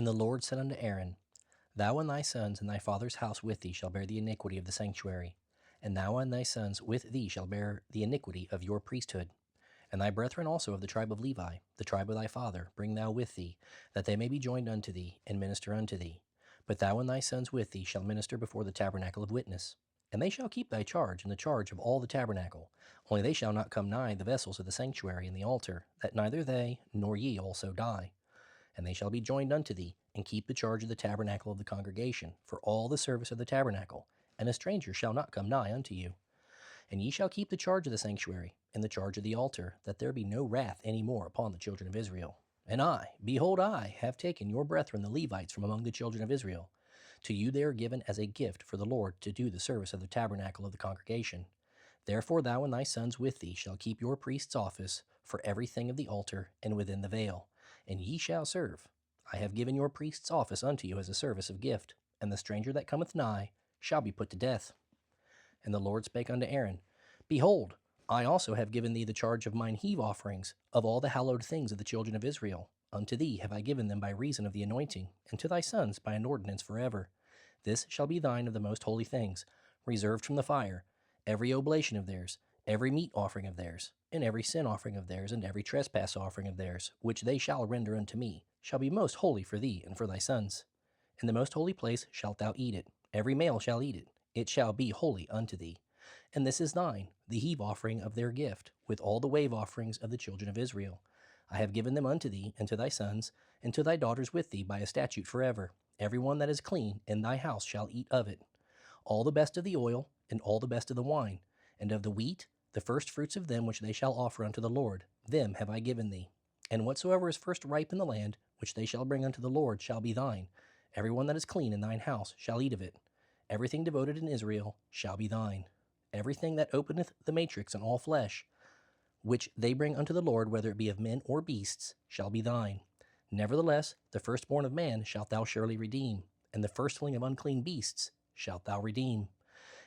And the Lord said unto Aaron, Thou and thy sons and thy father's house with thee shall bear the iniquity of the sanctuary, and thou and thy sons with thee shall bear the iniquity of your priesthood. And thy brethren also of the tribe of Levi, the tribe of thy father, bring thou with thee, that they may be joined unto thee, and minister unto thee. But thou and thy sons with thee shall minister before the tabernacle of witness. And they shall keep thy charge and the charge of all the tabernacle. Only they shall not come nigh the vessels of the sanctuary and the altar, that neither they nor ye also die. And they shall be joined unto thee, and keep the charge of the tabernacle of the congregation, for all the service of the tabernacle, and a stranger shall not come nigh unto you. And ye shall keep the charge of the sanctuary, and the charge of the altar, that there be no wrath any more upon the children of Israel. And I, behold, I have taken your brethren the Levites from among the children of Israel. To you they are given as a gift for the Lord to do the service of the tabernacle of the congregation. Therefore thou and thy sons with thee shall keep your priest's office for everything of the altar and within the veil, and ye shall serve. I have given your priest's office unto you as a service of gift, and the stranger that cometh nigh shall be put to death. And the Lord spake unto Aaron, Behold, I also have given thee the charge of mine heave offerings, of all the hallowed things of the children of Israel. Unto thee have I given them by reason of the anointing, and to thy sons by an ordinance forever. This shall be thine of the most holy things, reserved from the fire, every oblation of theirs, every meat offering of theirs, and every sin offering of theirs, and every trespass offering of theirs, which they shall render unto me, shall be most holy for thee and for thy sons. In the most holy place shalt thou eat it, every male shall eat it, it shall be holy unto thee. And this is thine, the heave offering of their gift, with all the wave offerings of the children of Israel. I have given them unto thee, and to thy sons, and to thy daughters with thee by a statute forever. Every one that is clean in thy house shall eat of it. All the best of the oil, and all the best of the wine, and of the wheat, the first fruits of them which they shall offer unto the Lord, them have I given thee. And whatsoever is first ripe in the land, which they shall bring unto the Lord, shall be thine. Every one that is clean in thine house shall eat of it. Everything devoted in Israel shall be thine. Everything that openeth the matrix in all flesh, which they bring unto the Lord, whether it be of men or beasts, shall be thine. Nevertheless, the firstborn of man shalt thou surely redeem, and the firstling of unclean beasts shalt thou redeem.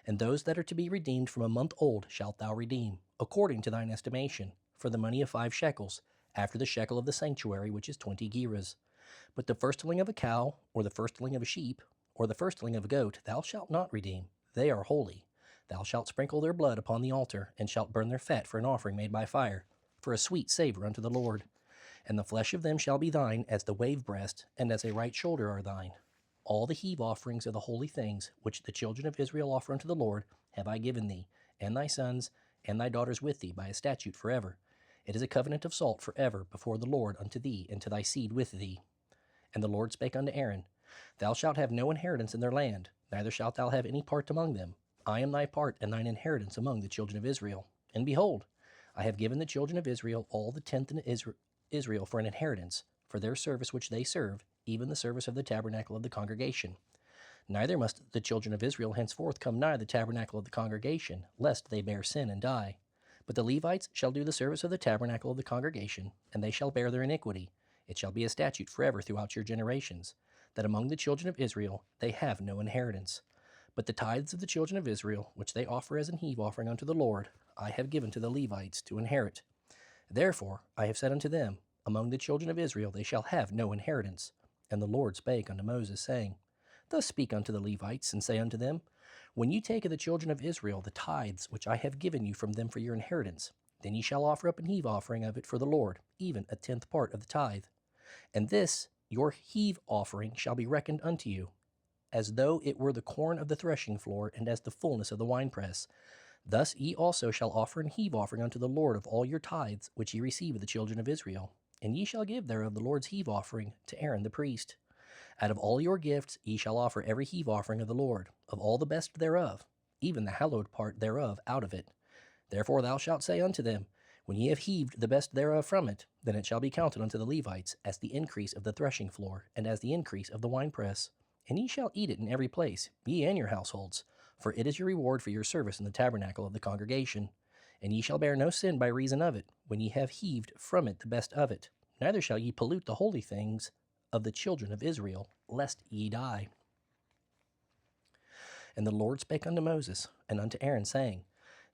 And those that are to be redeemed from a month old shalt thou redeem, according to thine estimation, for the money of 5 shekels, after the shekel of the sanctuary, which is 20 gerahs. But the firstling of a cow, or the firstling of a sheep, or the firstling of a goat, thou shalt not redeem. They are holy. Thou shalt sprinkle their blood upon the altar, and shalt burn their fat for an offering made by fire, for a sweet savor unto the Lord. And the flesh of them shall be thine, as the wave breast, and as a right shoulder are thine. All the heave offerings of the holy things, which the children of Israel offer unto the Lord, have I given thee, and thy sons, and thy daughters with thee, by a statute forever. It is a covenant of salt forever before the Lord unto thee, and to thy seed with thee. And the Lord spake unto Aaron, Thou shalt have no inheritance in their land, neither shalt thou have any part among them. I am thy part and thine inheritance among the children of Israel. And behold, I have given the children of Israel all the tenth in Israel for an inheritance, for their service which they serve, even the service of the tabernacle of the congregation. Neither must the children of Israel henceforth come nigh the tabernacle of the congregation, lest they bear sin and die. But the Levites shall do the service of the tabernacle of the congregation, and they shall bear their iniquity. It shall be a statute forever throughout your generations, that among the children of Israel they have no inheritance. But the tithes of the children of Israel, which they offer as an heave offering unto the Lord, I have given to the Levites to inherit. Therefore I have said unto them, Among the children of Israel they shall have no inheritance. And the Lord spake unto Moses, saying, Thus speak unto the Levites, and say unto them, When ye take of the children of Israel the tithes which I have given you from them for your inheritance, then ye shall offer up an heave offering of it for the Lord, even a 10th part of the tithe. And this your heave offering shall be reckoned unto you, as though it were the corn of the threshing floor, and as the fullness of the winepress. Thus ye also shall offer an heave offering unto the Lord of all your tithes, which ye receive of the children of Israel. And ye shall give thereof the Lord's heave offering to Aaron the priest. Out of all your gifts ye shall offer every heave offering of the Lord, of all the best thereof, even the hallowed part thereof out of it. Therefore thou shalt say unto them, When ye have heaved the best thereof from it, then it shall be counted unto the Levites as the increase of the threshing floor, and as the increase of the winepress. And ye shall eat it in every place, ye and your households, for it is your reward for your service in the tabernacle of the congregation. And ye shall bear no sin by reason of it, when ye have heaved from it the best of it. Neither shall ye pollute the holy things of the children of Israel, lest ye die. And the Lord spake unto Moses and unto Aaron, saying,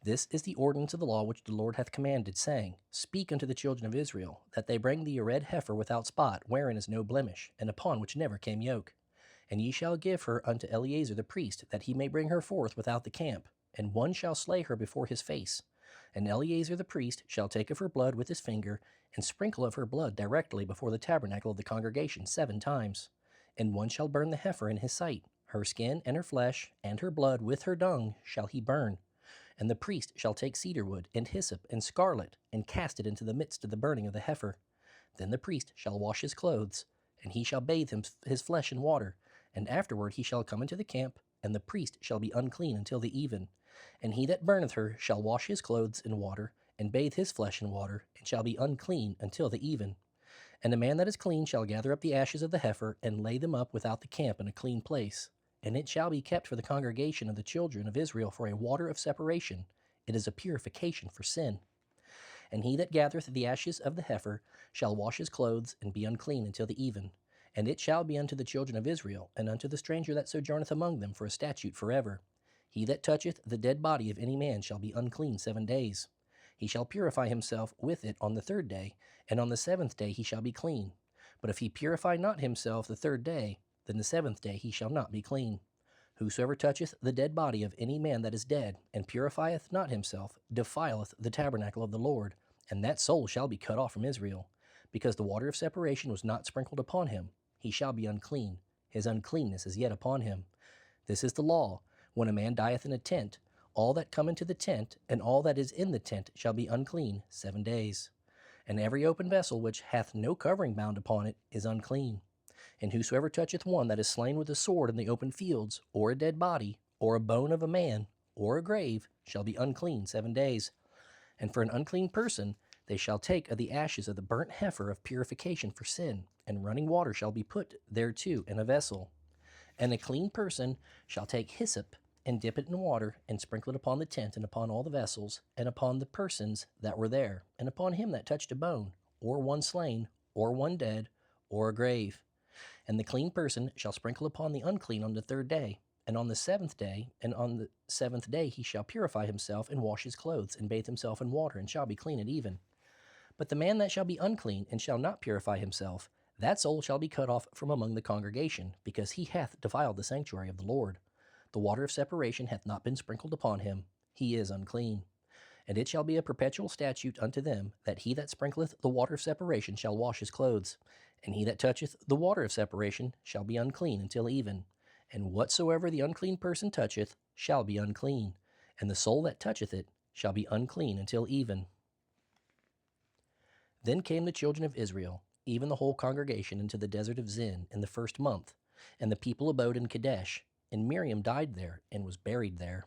This is the ordinance of the law which the Lord hath commanded, saying, Speak unto the children of Israel, that they bring thee a red heifer without spot, wherein is no blemish, and upon which never came yoke. And ye shall give her unto Eleazar the priest, that he may bring her forth without the camp, and one shall slay her before his face. And Eleazar the priest shall take of her blood with his finger, and sprinkle of her blood directly before the tabernacle of the congregation 7 times. And one shall burn the heifer in his sight. Her skin and her flesh, and her blood with her dung shall he burn. And the priest shall take cedar wood, and hyssop, and scarlet, and cast it into the midst of the burning of the heifer. Then the priest shall wash his clothes, and he shall bathe his flesh in water, and afterward he shall come into the camp, and the priest shall be unclean until the even. And he that burneth her shall wash his clothes in water, and bathe his flesh in water, and shall be unclean until the even. And a man that is clean shall gather up the ashes of the heifer, and lay them up without the camp in a clean place. And it shall be kept for the congregation of the children of Israel for a water of separation. It is a purification for sin. And he that gathereth the ashes of the heifer shall wash his clothes, and be unclean until the even. And it shall be unto the children of Israel, and unto the stranger that sojourneth among them, for a statute forever. He that toucheth the dead body of any man shall be unclean 7 days. He shall purify himself with it on the 3rd day, and on the 7th day he shall be clean. But if he purify not himself the 3rd day, then the 7th day he shall not be clean. Whosoever toucheth the dead body of any man that is dead, and purifieth not himself, defileth the tabernacle of the Lord, and that soul shall be cut off from Israel. Because the water of separation was not sprinkled upon him, he shall be unclean. His uncleanness is yet upon him. This is the law. When a man dieth in a tent, all that come into the tent, and all that is in the tent, shall be unclean 7 days. And every open vessel which hath no covering bound upon it is unclean. And whosoever toucheth one that is slain with a sword in the open fields, or a dead body, or a bone of a man, or a grave, shall be unclean 7 days. And for an unclean person they shall take of the ashes of the burnt heifer of purification for sin, and running water shall be put thereto in a vessel. And a clean person shall take hyssop, and dip it in water, and sprinkle it upon the tent, and upon all the vessels, and upon the persons that were there, and upon him that touched a bone, or one slain, or one dead, or a grave. And the clean person shall sprinkle upon the unclean on the 3rd day, and on the 7th day, and on the 7th day he shall purify himself, and wash his clothes, and bathe himself in water, and shall be clean at even. But the man that shall be unclean, and shall not purify himself, that soul shall be cut off from among the congregation, because he hath defiled the sanctuary of the Lord. The water of separation hath not been sprinkled upon him. He is unclean. And it shall be a perpetual statute unto them, that he that sprinkleth the water of separation shall wash his clothes. And he that toucheth the water of separation shall be unclean until even. And whatsoever the unclean person toucheth shall be unclean. And the soul that toucheth it shall be unclean until even. Then came the children of Israel, even the whole congregation, into the desert of Zin in the 1st month. And the people abode in Kadesh. And Miriam died there, and was buried there.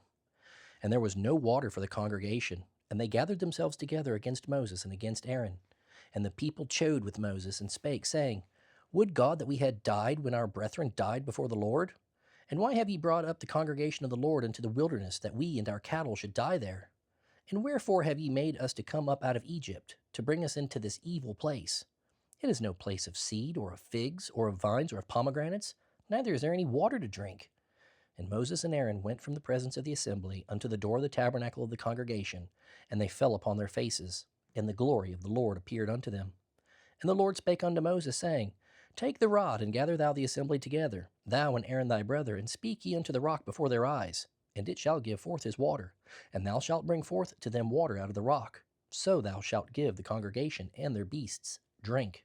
And there was no water for the congregation. And they gathered themselves together against Moses and against Aaron. And the people chode with Moses, and spake, saying, Would God that we had died when our brethren died before the Lord? And why have ye brought up the congregation of the Lord into the wilderness, that we and our cattle should die there? And wherefore have ye made us to come up out of Egypt, to bring us into this evil place? It is no place of seed, or of figs, or of vines, or of pomegranates, neither is there any water to drink. And Moses and Aaron went from the presence of the assembly unto the door of the tabernacle of the congregation, and they fell upon their faces, and the glory of the Lord appeared unto them. And the Lord spake unto Moses, saying, Take the rod, and gather thou the assembly together, thou and Aaron thy brother, and speak ye unto the rock before their eyes, and it shall give forth his water, and thou shalt bring forth to them water out of the rock. So thou shalt give the congregation and their beasts drink.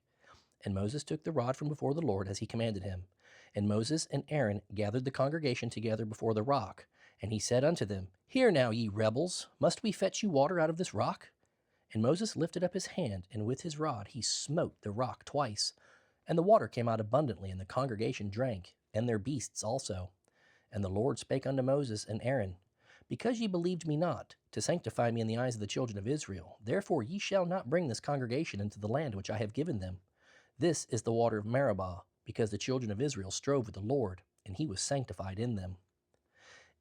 And Moses took the rod from before the Lord as he commanded him. And Moses and Aaron gathered the congregation together before the rock. And he said unto them, Hear now, ye rebels, must we fetch you water out of this rock? And Moses lifted up his hand, and with his rod he smote the rock twice. And the water came out abundantly, and the congregation drank, and their beasts also. And the Lord spake unto Moses and Aaron, Because ye believed me not, to sanctify me in the eyes of the children of Israel, therefore ye shall not bring this congregation into the land which I have given them. This is the water of Meribah, because the children of Israel strove with the Lord, and he was sanctified in them.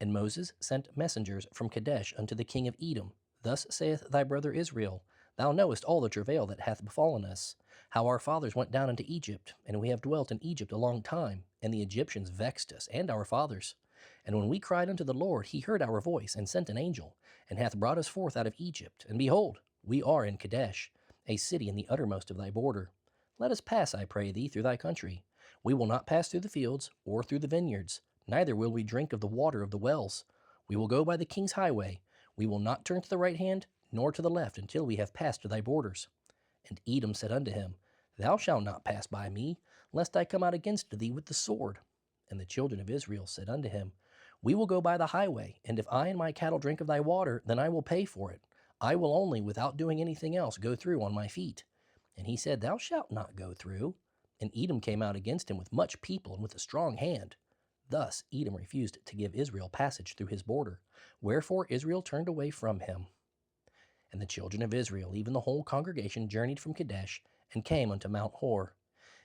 And Moses sent messengers from Kadesh unto the king of Edom. Thus saith thy brother Israel, Thou knowest all the travail that hath befallen us, how our fathers went down into Egypt, and we have dwelt in Egypt a long time, and the Egyptians vexed us and our fathers. And when we cried unto the Lord, he heard our voice, and sent an angel, and hath brought us forth out of Egypt. And behold, we are in Kadesh, a city in the uttermost of thy border. Let us pass, I pray thee, through thy country. We will not pass through the fields, or through the vineyards, neither will we drink of the water of the wells. We will go by the king's highway. We will not turn to the right hand, nor to the left, until we have passed to thy borders. And Edom said unto him, Thou shalt not pass by me, lest I come out against thee with the sword. And the children of Israel said unto him, We will go by the highway, and if I and my cattle drink of thy water, then I will pay for it. I will only, without doing anything else, go through on my feet. And he said, Thou shalt not go through. And Edom came out against him with much people and with a strong hand. Thus Edom refused to give Israel passage through his border. Wherefore Israel turned away from him. And the children of Israel, even the whole congregation, journeyed from Kadesh, and came unto Mount Hor.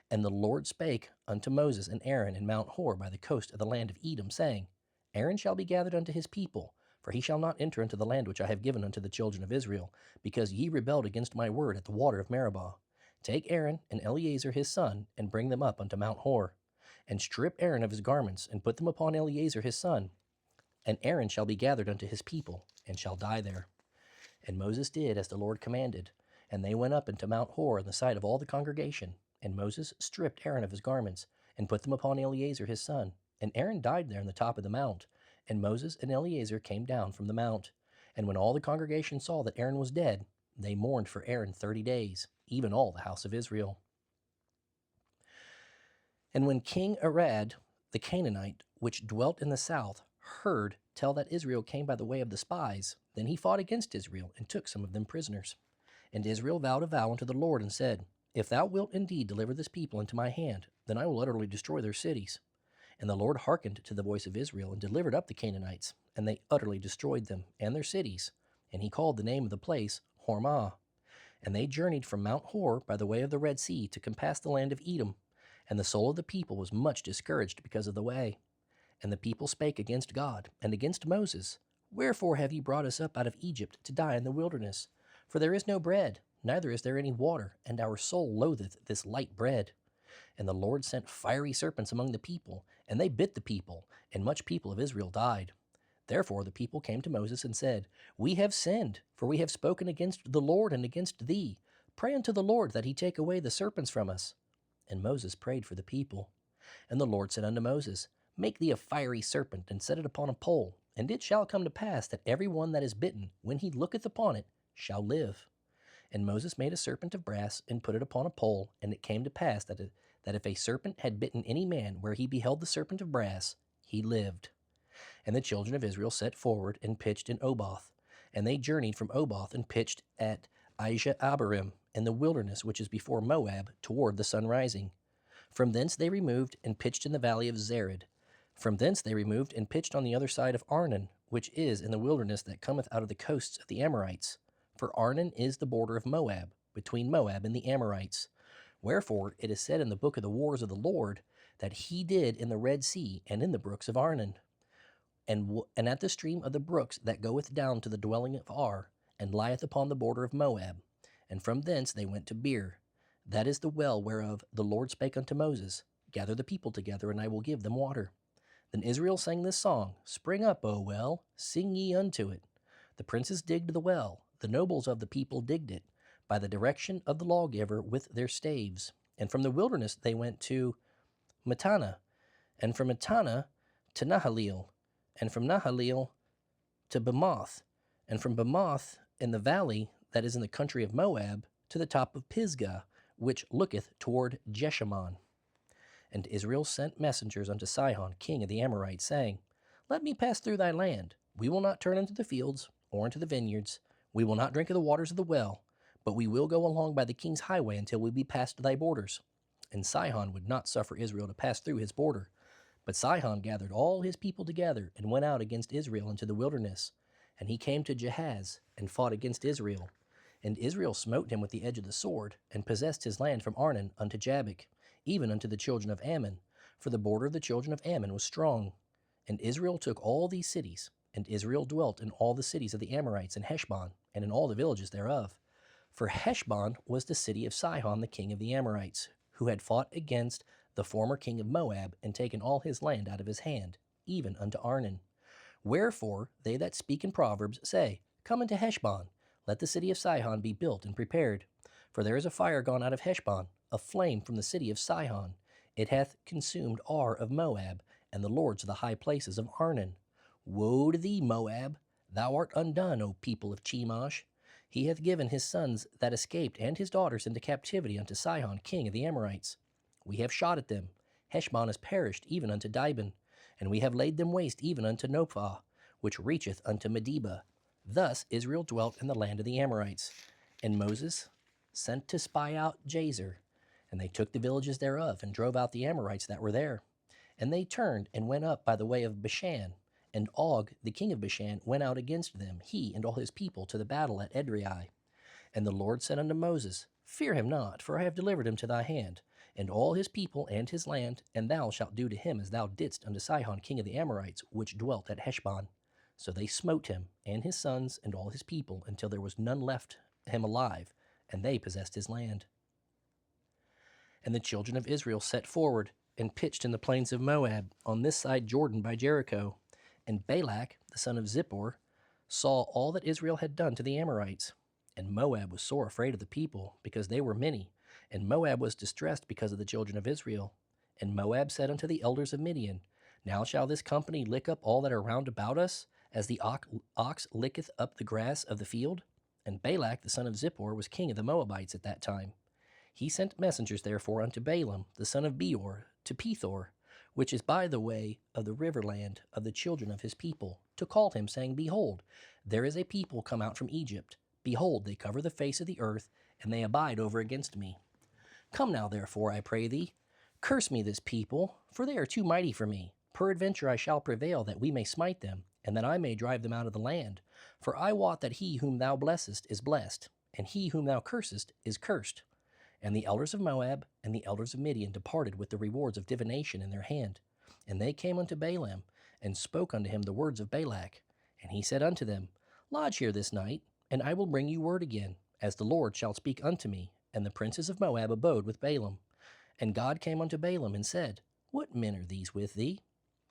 And the Lord spake unto Moses and Aaron in Mount Hor by the coast of the land of Edom, saying, Aaron shall be gathered unto his people, for he shall not enter into the land which I have given unto the children of Israel, because ye rebelled against my word at the water of Meribah. Take Aaron and Eleazar his son, and bring them up unto Mount Hor, and strip Aaron of his garments, and put them upon Eleazar his son. And Aaron shall be gathered unto his people, and shall die there. And Moses did as the Lord commanded, and they went up into Mount Hor in the sight of all the congregation. And Moses stripped Aaron of his garments, and put them upon Eleazar his son. And Aaron died there in the top of the mount. And Moses and Eleazar came down from the mount. And when all the congregation saw that Aaron was dead, they mourned for Aaron 30 days, even all the house of Israel. And when King Arad the Canaanite, which dwelt in the south, heard tell that Israel came by the way of the spies, then he fought against Israel, and took some of them prisoners. And Israel vowed a vow unto the Lord, and said, If thou wilt indeed deliver this people into my hand, then I will utterly destroy their cities. And the Lord hearkened to the voice of Israel, and delivered up the Canaanites, and they utterly destroyed them and their cities. And he called the name of the place Hormah. And they journeyed from Mount Hor by the way of the Red Sea to compass the land of Edom. And the soul of the people was much discouraged because of the way. And the people spake against God, and against Moses, Wherefore have ye brought us up out of Egypt to die in the wilderness? For there is no bread, neither is there any water, and our soul loatheth this light bread. And the Lord sent fiery serpents among the people, and they bit the people, and much people of Israel died. Therefore the people came to Moses and said, We have sinned, for we have spoken against the Lord and against thee. Pray unto the Lord that he take away the serpents from us. And Moses prayed for the people. And the Lord said unto Moses, Make thee a fiery serpent, and set it upon a pole, and it shall come to pass that every one that is bitten, when he looketh upon it, shall live. And Moses made a serpent of brass, and put it upon a pole, and it came to pass that if a serpent had bitten any man where he beheld the serpent of brass, he lived. And the children of Israel set forward, and pitched in Oboth. And they journeyed from Oboth, and pitched at Abarim, in the wilderness which is before Moab, toward the sun rising. From thence they removed, and pitched in the valley of Zered. From thence they removed, and pitched on the other side of Arnon, which is in the wilderness that cometh out of the coasts of the Amorites. For Arnon is the border of Moab, between Moab and the Amorites. Wherefore it is said in the book of the wars of the Lord, that he did in the Red Sea, and in the brooks of Arnon, and at the stream of the brooks that goeth down to the dwelling of Ar, and lieth upon the border of Moab. And from thence they went to Beer. That is the well whereof the Lord spake unto Moses, Gather the people together, and I will give them water. Then Israel sang this song, Spring up, O well, sing ye unto it. The princes digged the well, the nobles of the people digged it, by the direction of the lawgiver with their staves. And from the wilderness they went to Mattanah, and from Mattanah to Nahaleel, and from Nahaleel to Bamoth, and from Bamoth in the valley that is in the country of Moab to the top of Pisgah, which looketh toward Jeshimon. And Israel sent messengers unto Sihon, king of the Amorites, saying, Let me pass through thy land. We will not turn into the fields, or into the vineyards. We will not drink of the waters of the well, but we will go along by the king's highway until we be past thy borders. And Sihon would not suffer Israel to pass through his border. But Sihon gathered all his people together, and went out against Israel into the wilderness. And he came to Jahaz, and fought against Israel. And Israel smote him with the edge of the sword, and possessed his land from Arnon unto Jabbok, even unto the children of Ammon, for the border of the children of Ammon was strong. And Israel took all these cities, and Israel dwelt in all the cities of the Amorites in Heshbon, and in all the villages thereof. For Heshbon was the city of Sihon the king of the Amorites, who had fought against the former king of Moab, and taken all his land out of his hand. even unto Arnon. Wherefore they that speak in Proverbs say, Come unto Heshbon, let the city of Sihon be built and prepared. For there is a fire gone out of Heshbon, a flame from the city of Sihon. It hath consumed Ar of Moab, and the lords of the high places of Arnon. Woe to thee, Moab! Thou art undone, O people of Chemosh. He hath given his sons that escaped and his daughters into captivity unto Sihon king of the Amorites. We have shot at them. Heshbon is perished even unto Dibon, and we have laid them waste even unto Nophah, which reacheth unto Medeba. Thus Israel dwelt in the land of the Amorites. And Moses sent to spy out Jazer, and they took the villages thereof, and drove out the Amorites that were there. And they turned and went up by the way of Bashan, and Og the king of Bashan went out against them, he and all his people, to the battle at Edrei. And the Lord said unto Moses, Fear him not, for I have delivered him to thy hand, and all his people and his land, and thou shalt do to him as thou didst unto Sihon king of the Amorites, which dwelt at Heshbon. So they smote him, and his sons, and all his people, until there was none left him alive, and they possessed his land. And the children of Israel set forward, and pitched in the plains of Moab, on this side Jordan by Jericho. And Balak, the son of Zippor, saw all that Israel had done to the Amorites. And Moab was sore afraid of the people, because they were many, and Moab was distressed because of the children of Israel. And Moab said unto the elders of Midian, Now shall this company lick up all that are round about us, as the ox licketh up the grass of the field? And Balak the son of Zippor was king of the Moabites at that time. He sent messengers therefore unto Balaam the son of Beor to Pethor, which is by the way of the river land of the children of his people, to call him, saying, Behold, there is a people come out from Egypt. Behold, they cover the face of the earth, and they abide over against me. Come now, therefore, I pray thee, curse me this people, for they are too mighty for me. Peradventure I shall prevail, that we may smite them, and that I may drive them out of the land. For I wot that he whom thou blessest is blessed, and he whom thou cursest is cursed. And the elders of Moab and the elders of Midian departed with the rewards of divination in their hand. And they came unto Balaam, and spoke unto him the words of Balak. And he said unto them, Lodge here this night, and I will bring you word again, as the Lord shall speak unto me. And the princes of Moab abode with Balaam. And God came unto Balaam, and said, What men are these with thee?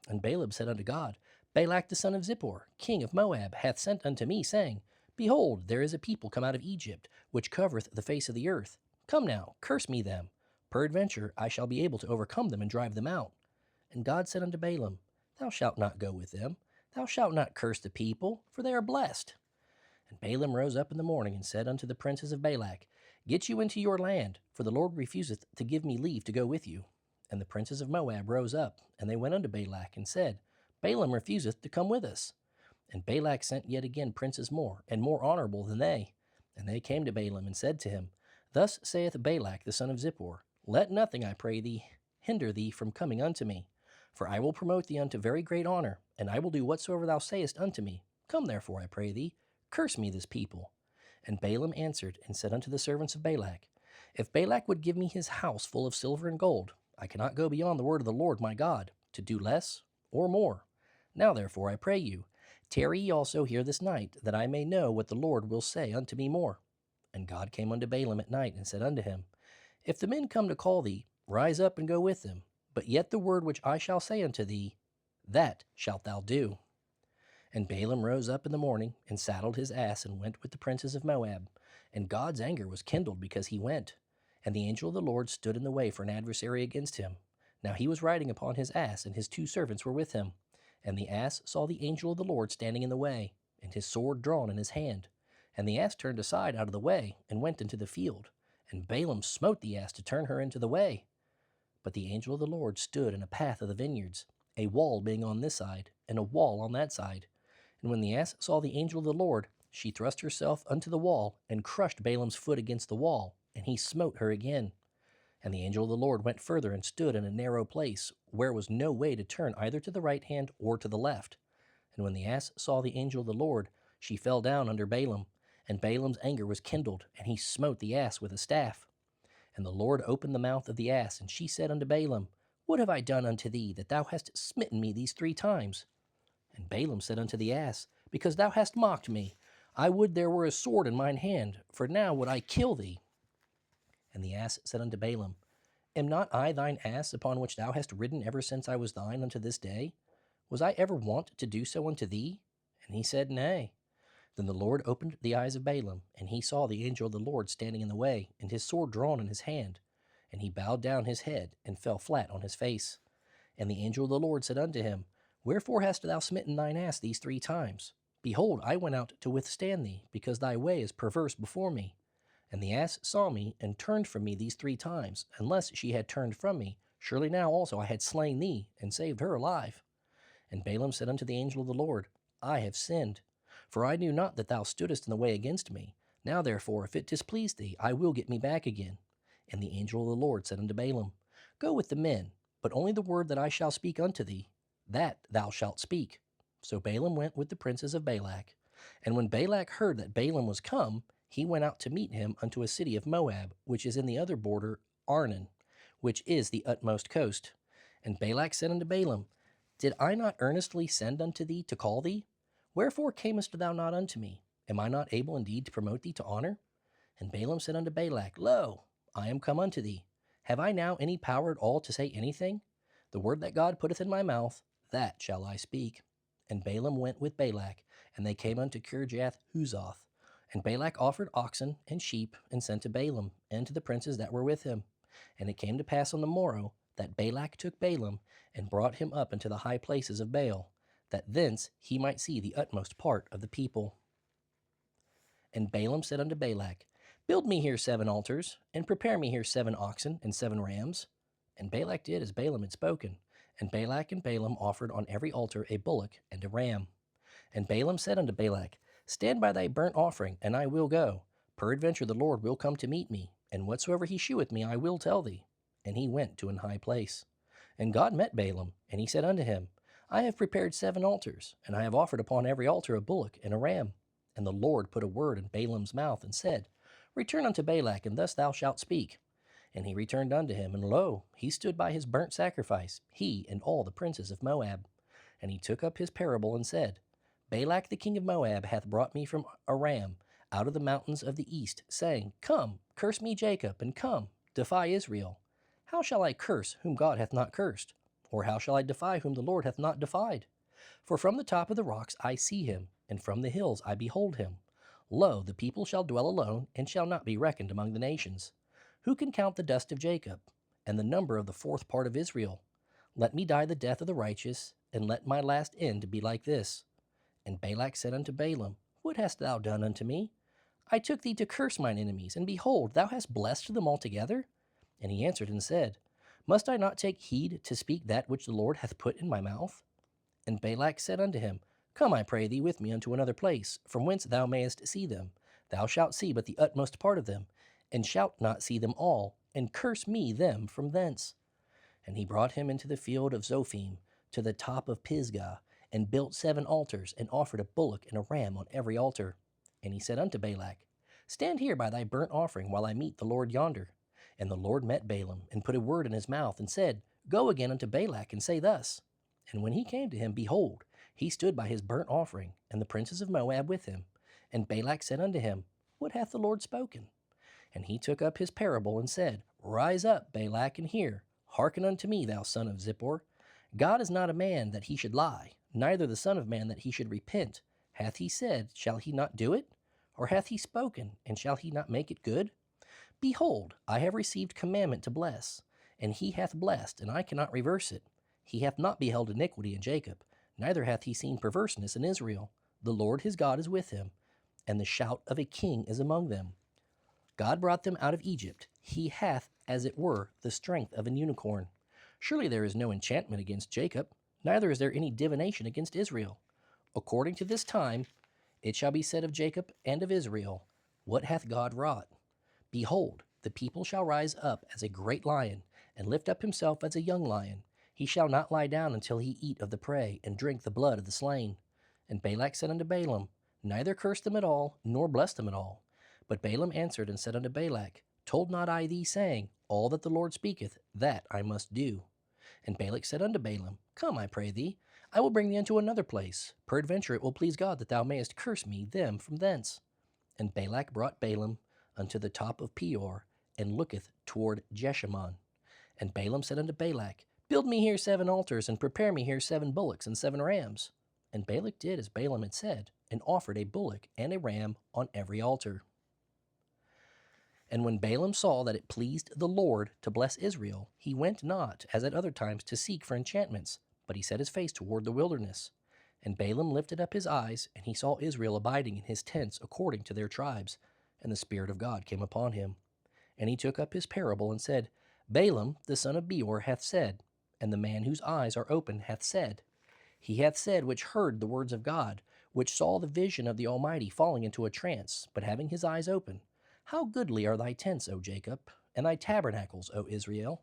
And Balaam said unto God, Balak the son of Zippor, king of Moab, hath sent unto me, saying, Behold, there is a people come out of Egypt, which covereth the face of the earth. Come now, curse me them. Peradventure I shall be able to overcome them and drive them out. And God said unto Balaam, Thou shalt not go with them. Thou shalt not curse the people, for they are blessed. And Balaam rose up in the morning, and said unto the princes of Balak, Get you into your land, for the Lord refuseth to give me leave to go with you. And the princes of Moab rose up, and they went unto Balak, and said, Balaam refuseth to come with us. And Balak sent yet again princes more, and more honorable than they. And they came to Balaam, and said to him, Thus saith Balak the son of Zippor, Let nothing, I pray thee, hinder thee from coming unto me. For I will promote thee unto very great honor, and I will do whatsoever thou sayest unto me. Come therefore, I pray thee, curse me this people. And Balaam answered and said unto the servants of Balak, If Balak would give me his house full of silver and gold, I cannot go beyond the word of the Lord my God, to do less or more. Now therefore, I pray you, tarry ye also here this night, that I may know what the Lord will say unto me more. And God came unto Balaam at night, and said unto him, If the men come to call thee, rise up and go with them. But yet the word which I shall say unto thee, that shalt thou do. And Balaam rose up in the morning, and saddled his ass, and went with the princes of Moab. And God's anger was kindled because he went. And the angel of the Lord stood in the way for an adversary against him. Now he was riding upon his ass, and his 2 servants were with him. And the ass saw the angel of the Lord standing in the way, and his sword drawn in his hand. And the ass turned aside out of the way, and went into the field. And Balaam smote the ass to turn her into the way. But the angel of the Lord stood in a path of the vineyards, a wall being on this side, and a wall on that side. And when the ass saw the angel of the Lord, she thrust herself unto the wall, and crushed Balaam's foot against the wall, and he smote her again. And the angel of the Lord went further, and stood in a narrow place, where was no way to turn either to the right hand or to the left. And when the ass saw the angel of the Lord, she fell down under Balaam, and Balaam's anger was kindled, and he smote the ass with a staff. And the Lord opened the mouth of the ass, and she said unto Balaam, What have I done unto thee, that thou hast smitten me these 3 times? And Balaam said unto the ass, Because thou hast mocked me. I would there were a sword in mine hand, for now would I kill thee. And the ass said unto Balaam, Am not I thine ass, upon which thou hast ridden ever since I was thine unto this day? Was I ever wont to do so unto thee? And he said, Nay. Then the Lord opened the eyes of Balaam, and he saw the angel of the Lord standing in the way, and his sword drawn in his hand. And he bowed down his head, and fell flat on his face. And the angel of the Lord said unto him, Wherefore hast thou smitten thine ass these 3 times? Behold, I went out to withstand thee, because thy way is perverse before me. And the ass saw me, and turned from me these 3 times. Unless she had turned from me, surely now also I had slain thee, and saved her alive. And Balaam said unto the angel of the Lord, I have sinned, for I knew not that thou stoodest in the way against me. Now therefore, if it displease thee, I will get me back again. And the angel of the Lord said unto Balaam, Go with the men, but only the word that I shall speak unto thee, that thou shalt speak. So Balaam went with the princes of Balak. And when Balak heard that Balaam was come, he went out to meet him unto a city of Moab, which is in the other border, Arnon, which is the utmost coast. And Balak said unto Balaam, Did I not earnestly send unto thee to call thee? Wherefore camest thou not unto me? Am I not able indeed to promote thee to honor? And Balaam said unto Balak, Lo, I am come unto thee. Have I now any power at all to say anything? The word that God putteth in my mouth, that shall I speak. And Balaam went with Balak, and they came unto Kirjath Huzoth. And Balak offered oxen and sheep, and sent to Balaam, and to the princes that were with him. And it came to pass on the morrow, that Balak took Balaam, and brought him up into the high places of Baal, that thence he might see the utmost part of the people. And Balaam said unto Balak, Build me here 7 altars, and prepare me here 7 oxen and 7 rams. And Balak did as Balaam had spoken. And Balak and Balaam offered on every altar a bullock and a ram. And Balaam said unto Balak, Stand by thy burnt offering, and I will go. Peradventure the Lord will come to meet me, and whatsoever he sheweth me I will tell thee. And he went to an high place. And God met Balaam, and he said unto him, I have prepared 7 altars, and I have offered upon every altar a bullock and a ram. And the Lord put a word in Balaam's mouth, and said, Return unto Balak, and thus thou shalt speak. And he returned unto him, and lo, he stood by his burnt sacrifice, he and all the princes of Moab. And he took up his parable, and said, Balak the king of Moab hath brought me from Aram, out of the mountains of the east, saying, Come, curse me Jacob, and come, defy Israel. How shall I curse whom God hath not cursed? Or how shall I defy whom the Lord hath not defied? For from the top of the rocks I see him, and from the hills I behold him. Lo, the people shall dwell alone, and shall not be reckoned among the nations. Who can count the dust of Jacob, and the number of the 4th part of Israel? Let me die the death of the righteous, and let my last end be like this. And Balak said unto Balaam, What hast thou done unto me? I took thee to curse mine enemies, and behold, thou hast blessed them altogether? And he answered and said, Must I not take heed to speak that which the Lord hath put in my mouth? And Balak said unto him, Come, I pray thee, with me unto another place, from whence thou mayest see them. Thou shalt see but the utmost part of them, and shalt not see them all, and curse me them from thence. And he brought him into the field of Zophim, to the top of Pisgah, and built 7 altars, and offered a bullock and a ram on every altar. And he said unto Balak, Stand here by thy burnt offering, while I meet the Lord yonder. And the Lord met Balaam, and put a word in his mouth, and said, Go again unto Balak, and say thus. And when he came to him, behold, he stood by his burnt offering, and the princes of Moab with him. And Balak said unto him, What hath the Lord spoken? And he took up his parable, and said, Rise up, Balak, and hear. Hearken unto me, thou son of Zippor. God is not a man that he should lie, neither the son of man that he should repent. Hath he said, shall he not do it? Or hath he spoken, and shall he not make it good? Behold, I have received commandment to bless, and he hath blessed, and I cannot reverse it. He hath not beheld iniquity in Jacob, neither hath he seen perverseness in Israel. The Lord his God is with him, and the shout of a king is among them. God brought them out of Egypt. He hath, as it were, the strength of an unicorn. Surely there is no enchantment against Jacob, neither is there any divination against Israel. According to this time, it shall be said of Jacob and of Israel, What hath God wrought? Behold, the people shall rise up as a great lion, and lift up himself as a young lion. He shall not lie down until he eat of the prey, and drink the blood of the slain. And Balak said unto Balaam, Neither curse them at all, nor bless them at all. But Balaam answered and said unto Balak, Told not I thee, saying, All that the Lord speaketh, that I must do? And Balak said unto Balaam, Come, I pray thee, I will bring thee unto another place. Peradventure it will please God that thou mayest curse me them from thence. And Balak brought Balaam unto the top of Peor, and looketh toward Jeshimon. And Balaam said unto Balak, Build me here 7 altars, and prepare me here 7 bullocks and 7 rams. And Balak did as Balaam had said, and offered a bullock and a ram on every altar. And when Balaam saw that it pleased the Lord to bless Israel, he went not, as at other times, to seek for enchantments, but he set his face toward the wilderness. And Balaam lifted up his eyes, and he saw Israel abiding in his tents according to their tribes. And the Spirit of God came upon him. And he took up his parable and said, Balaam the son of Beor hath said, and the man whose eyes are open hath said, he hath said which heard the words of God, which saw the vision of the Almighty falling into a trance, but having his eyes open, how goodly are thy tents, O Jacob, and thy tabernacles, O Israel!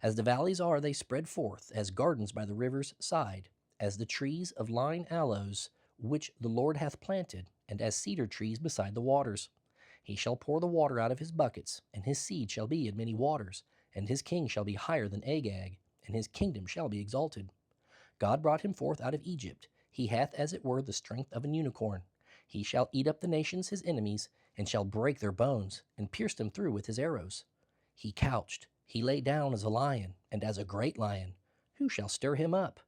As the valleys are, they spread forth, as gardens by the river's side, as the trees of lign aloes, which the Lord hath planted, and as cedar trees beside the waters. He shall pour the water out of his buckets, and his seed shall be in many waters, and his king shall be higher than Agag, and his kingdom shall be exalted. God brought him forth out of Egypt. He hath as it were the strength of an unicorn. He shall eat up the nations his enemies, and shall break their bones, and pierce them through with his arrows. He couched, he lay down as a lion, and as a great lion. Who shall stir him up?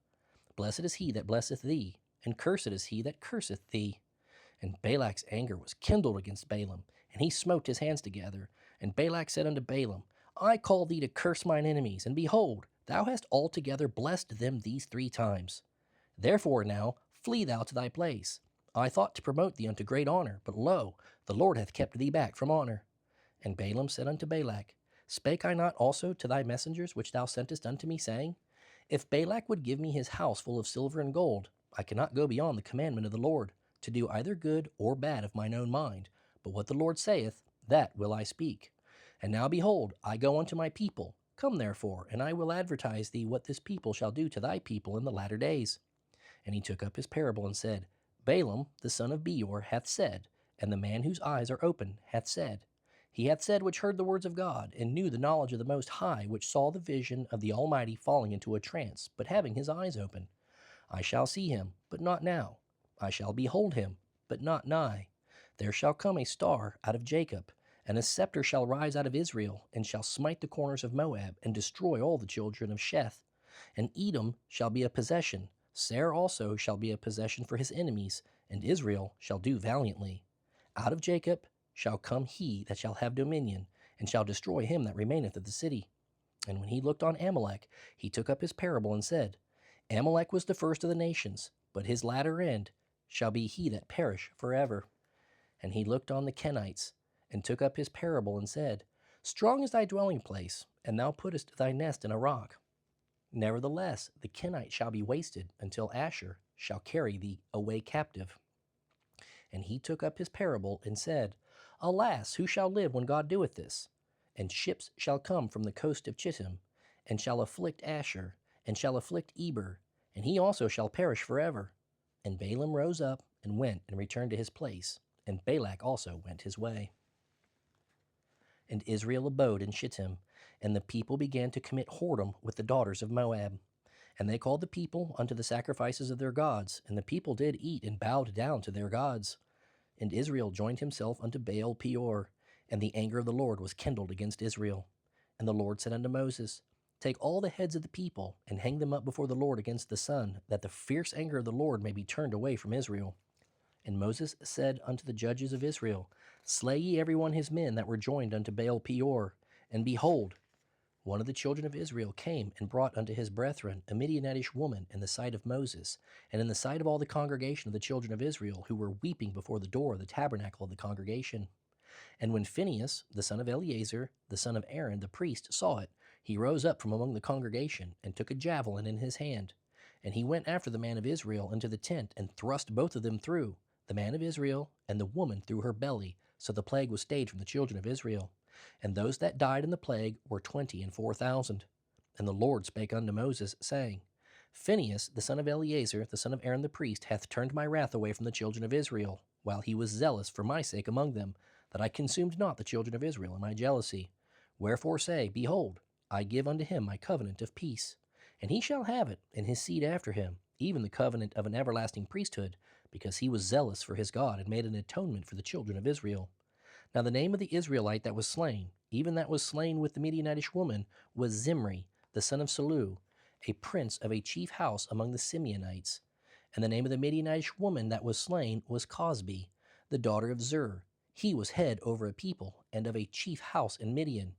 Blessed is he that blesseth thee, and cursed is he that curseth thee. And Balak's anger was kindled against Balaam, and he smote his hands together. And Balak said unto Balaam, I call thee to curse mine enemies, and behold, thou hast altogether blessed them these 3 times. Therefore now flee thou to thy place. I thought to promote thee unto great honor, but lo, the Lord hath kept thee back from honor. And Balaam said unto Balak, Spake I not also to thy messengers which thou sentest unto me, saying, If Balak would give me his house full of silver and gold, I cannot go beyond the commandment of the Lord, to do either good or bad of mine own mind, but what the Lord saith, that will I speak. And now behold, I go unto my people. Come therefore, and I will advertise thee what this people shall do to thy people in the latter days. And he took up his parable and said, Balaam the son of Beor hath said, and the man whose eyes are open hath said. He hath said which heard the words of God, and knew the knowledge of the Most High, which saw the vision of the Almighty falling into a trance, but having his eyes open. I shall see him, but not now. I shall behold him, but not nigh. There shall come a star out of Jacob, and a scepter shall rise out of Israel, and shall smite the corners of Moab, and destroy all the children of Sheth. And Edom shall be a possession, Seir also shall be a possession for his enemies, and Israel shall do valiantly. Out of Jacob shall come he that shall have dominion, and shall destroy him that remaineth of the city. And when he looked on Amalek, he took up his parable and said, Amalek was the first of the nations, but his latter end shall be he that perish forever. And he looked on the Kenites, and took up his parable and said, Strong is thy dwelling place, and thou puttest thy nest in a rock. Nevertheless, the Kenites shall be wasted, until Asher shall carry thee away captive. And he took up his parable and said, Alas, who shall live when God doeth this? And ships shall come from the coast of Chittim, and shall afflict Asher, and shall afflict Eber, and he also shall perish forever. And Balaam rose up, and went and returned to his place, and Balak also went his way. And Israel abode in Shittim, and the people began to commit whoredom with the daughters of Moab. And they called the people unto the sacrifices of their gods, and the people did eat and bowed down to their gods. And Israel joined himself unto Baal Peor, and the anger of the Lord was kindled against Israel. And the Lord said unto Moses, Take all the heads of the people, and hang them up before the Lord against the sun, that the fierce anger of the Lord may be turned away from Israel. And Moses said unto the judges of Israel, Slay ye every one his men that were joined unto Baal Peor. And behold, one of the children of Israel came and brought unto his brethren a Midianitish woman in the sight of Moses, and in the sight of all the congregation of the children of Israel, who were weeping before the door of the tabernacle of the congregation. And when Phinehas, the son of Eleazar, the son of Aaron, the priest, saw it, he rose up from among the congregation, and took a javelin in his hand. And he went after the man of Israel into the tent, and thrust both of them through, the man of Israel and the woman through her belly, so the plague was stayed from the children of Israel. And those that died in the plague were 24,000. And the Lord spake unto Moses, saying, Phinehas, the son of Eleazar, the son of Aaron the priest, hath turned my wrath away from the children of Israel, while he was zealous for my sake among them, that I consumed not the children of Israel in my jealousy. Wherefore say, Behold, I give unto him my covenant of peace. And he shall have it, and his seed after him, even the covenant of an everlasting priesthood, because he was zealous for his God, and made an atonement for the children of Israel. Now the name of the Israelite that was slain, even that was slain with the Midianitish woman, was Zimri, the son of Salu. a prince of a chief house among the Simeonites. And the name of the Midianitish woman that was slain was Cosbi, the daughter of Zur. He was head over a people, and of a chief house in Midian.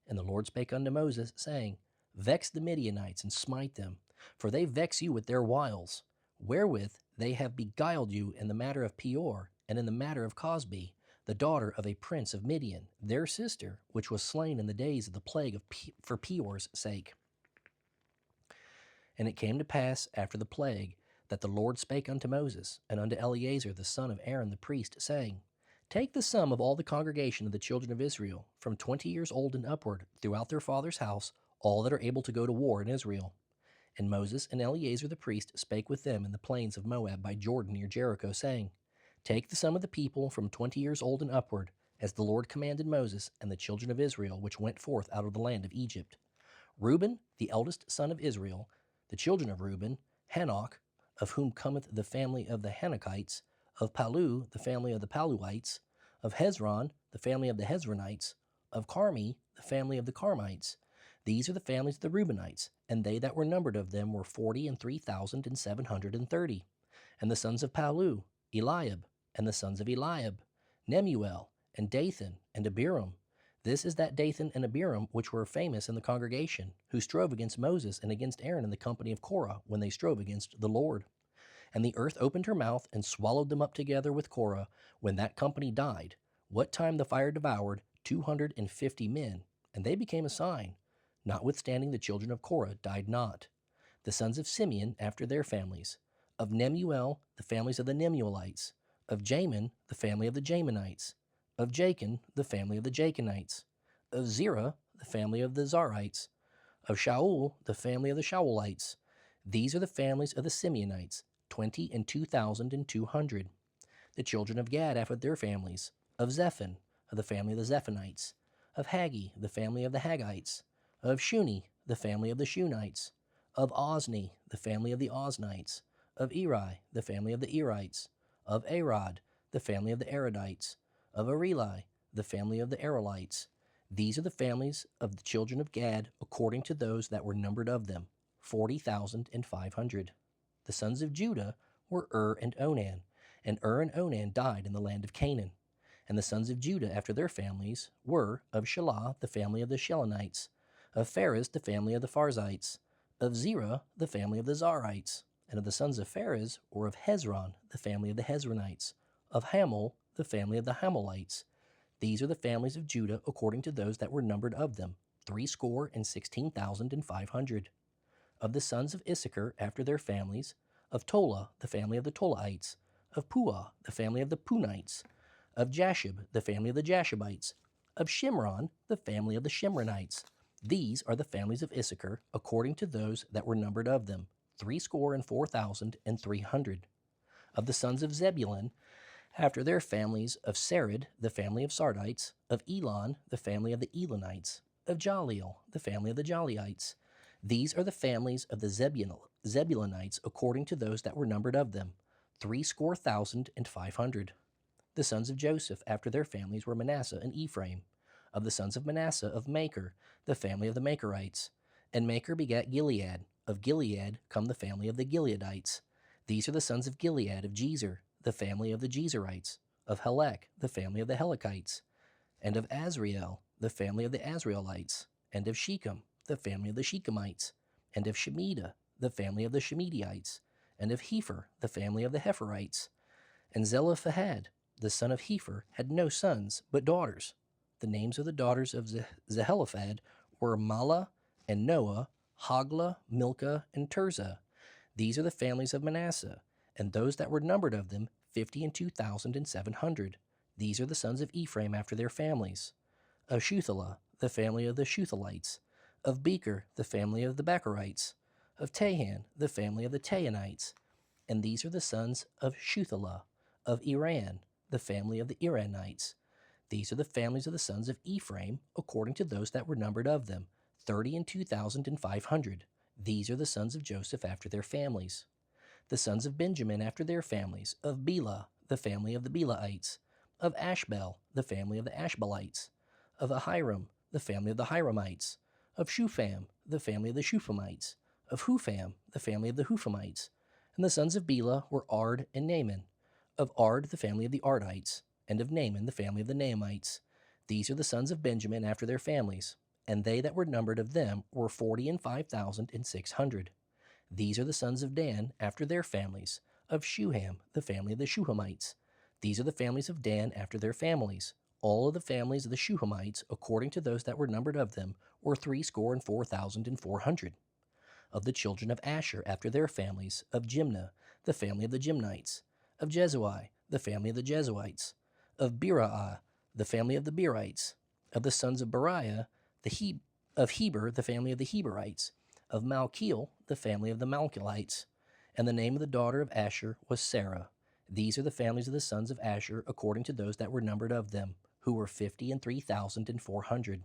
And the Lord spake unto Moses, saying, Vex the Midianites, and smite them, for they vex you with their wiles, wherewith they have beguiled you in the matter of Peor, and in the matter of Cosbi, the daughter of a prince of Midian, their sister, which was slain in the days of the plague for Peor's sake. And it came to pass after the plague, that the Lord spake unto Moses, and unto Eleazar the son of Aaron the priest, saying, Take the sum of all the congregation of the children of Israel, from 20 years old and upward, throughout their father's house, all that are able to go to war in Israel. And Moses and Eleazar the priest spake with them in the plains of Moab by Jordan near Jericho, saying, Take the sum of the people from 20 years old and upward, as the Lord commanded Moses and the children of Israel which went forth out of the land of Egypt. Reuben, the eldest son of Israel, the children of Reuben, Hanoch, of whom cometh the family of the Hanochites, of Palu, the family of the Paluites, of Hezron, the family of the Hezronites, of Carmi, the family of the Carmites. These are the families of the Reubenites, and they that were numbered of them were 40,003,730. And the sons of Palu, Eliab, and the sons of Eliab, Nemuel, and Dathan, and Abiram. This is that Dathan and Abiram which were famous in the congregation, who strove against Moses and against Aaron in the company of Korah, when they strove against the Lord. And the earth opened her mouth and swallowed them up together with Korah, when that company died, what time the fire devoured 250 men, and they became a sign. Notwithstanding the children of Korah died not. The sons of Simeon after their families, of Nemuel the families of the Nemuelites, of Jamin the family of the Jaminites, of Jachin the family of the Jachinites, of Zerah the family of the Zarites, of Shaul the family of the Shaulites. These are the families of the Simeonites, 22,200. The children of Gad after their families, of Zephan, of the family of the Zephanites, of Haggi, the family of the Haggites, of Shuni, the family of the Shunites, of Ozni, the family of the Oznites, of Eri, the family of the Erites, of Arod, the family of the Arodites, of Areli, the family of the Arelites. These are the families of the children of Gad, according to those that were numbered of them, 40,500. The sons of Judah were and Onan, and and Onan died in the land of Canaan. And the sons of Judah after their families were of Shelah, the family of the Shelonites, of Pharez, the family of the Pharzites, of Zerah, the family of the Zarites, and of the sons of Pharez were of Hezron, the family of the Hezronites, of Hamul, the family of the Hamolites. These are the families of Judah according to those that were numbered of them, 16,500. Of the sons of Issachar after their families, of Tola, the family of the Tolaites, of Puah, the family of the Punites, of Jashub, the family of the Jashubites, of Shimron, the family of the Shimronites. These are the families of Issachar according to those that were numbered of them, 64,300. Of the sons of Zebulun after their families, of Sarid, the family of Sardites, of Elon, the family of the Elonites, of Jaleel, the family of the Jaleites. These are the families of the Zebulunites according to those that were numbered of them, 60,500. The sons of Joseph after their families were Manasseh and Ephraim. Of the sons of Manasseh, of Machir, the family of the Machirites. And Machir begat Gilead. Of Gilead come the family of the Gileadites. These are the sons of Gilead, of Jezer, the family of the Jezerites, of Helek, the family of the Helekites, and of Azriel, the family of the Azraelites, and of Shechem, the family of the Shechemites, and of Shemida, the family of the Shemedites, and of Hepher, the family of the Hepherites. And Zelophehad, the son of Hepher, had no sons, but daughters. The names of the daughters of Zelophehad were Mahlah and Noah, Hoglah, Milcah, and Tirzah. These are the families of Manasseh, and those that were numbered of them, 52,700. These are the sons of Ephraim after their families. Of Shuthelah, the family of the Shuthelites. Of Becher, the family of the Becherites. Of Tahan, the family of the Tahanites. And these are the sons of Shuthelah. Of Iran, the family of the Iranites. These are the families of the sons of Ephraim, according to those that were numbered of them, 32,500. These are the sons of Joseph after their families. The sons of Benjamin after their families, of Bela, the family of the Belaites, of Ashbel, the family of the Ashbelites, of Ahiram, the family of the Hiramites, of Shupham, the family of the Shuphamites, Of Hupham, the family of the Huphamites. And the sons of Bela were Ard and Naaman. Of Ard, the family of the Ardites. And of Naaman, the family of the Naamites. These are the sons of Benjamin after their families. And they that were numbered of them were 40,005,600. These are the sons of Dan after their families. Of Shuham, the family of the Shuhamites. These are the families of Dan after their families. All of the families of the Shuhamites, according to those that were numbered of them, were 64,400. Of the children of Asher after their families, of Jimnah, the family of the Jimnites. Of Jezuai, the family of the Jezuites. Of Beriah, the family of the Berites. Of the sons of Beriah, of Heber, the family of the Heberites. Of Malchiel, the family of the Malchelites. And the name of the daughter of Asher was Sarah. These are the families of the sons of Asher, according to those that were numbered of them, who were 53,400.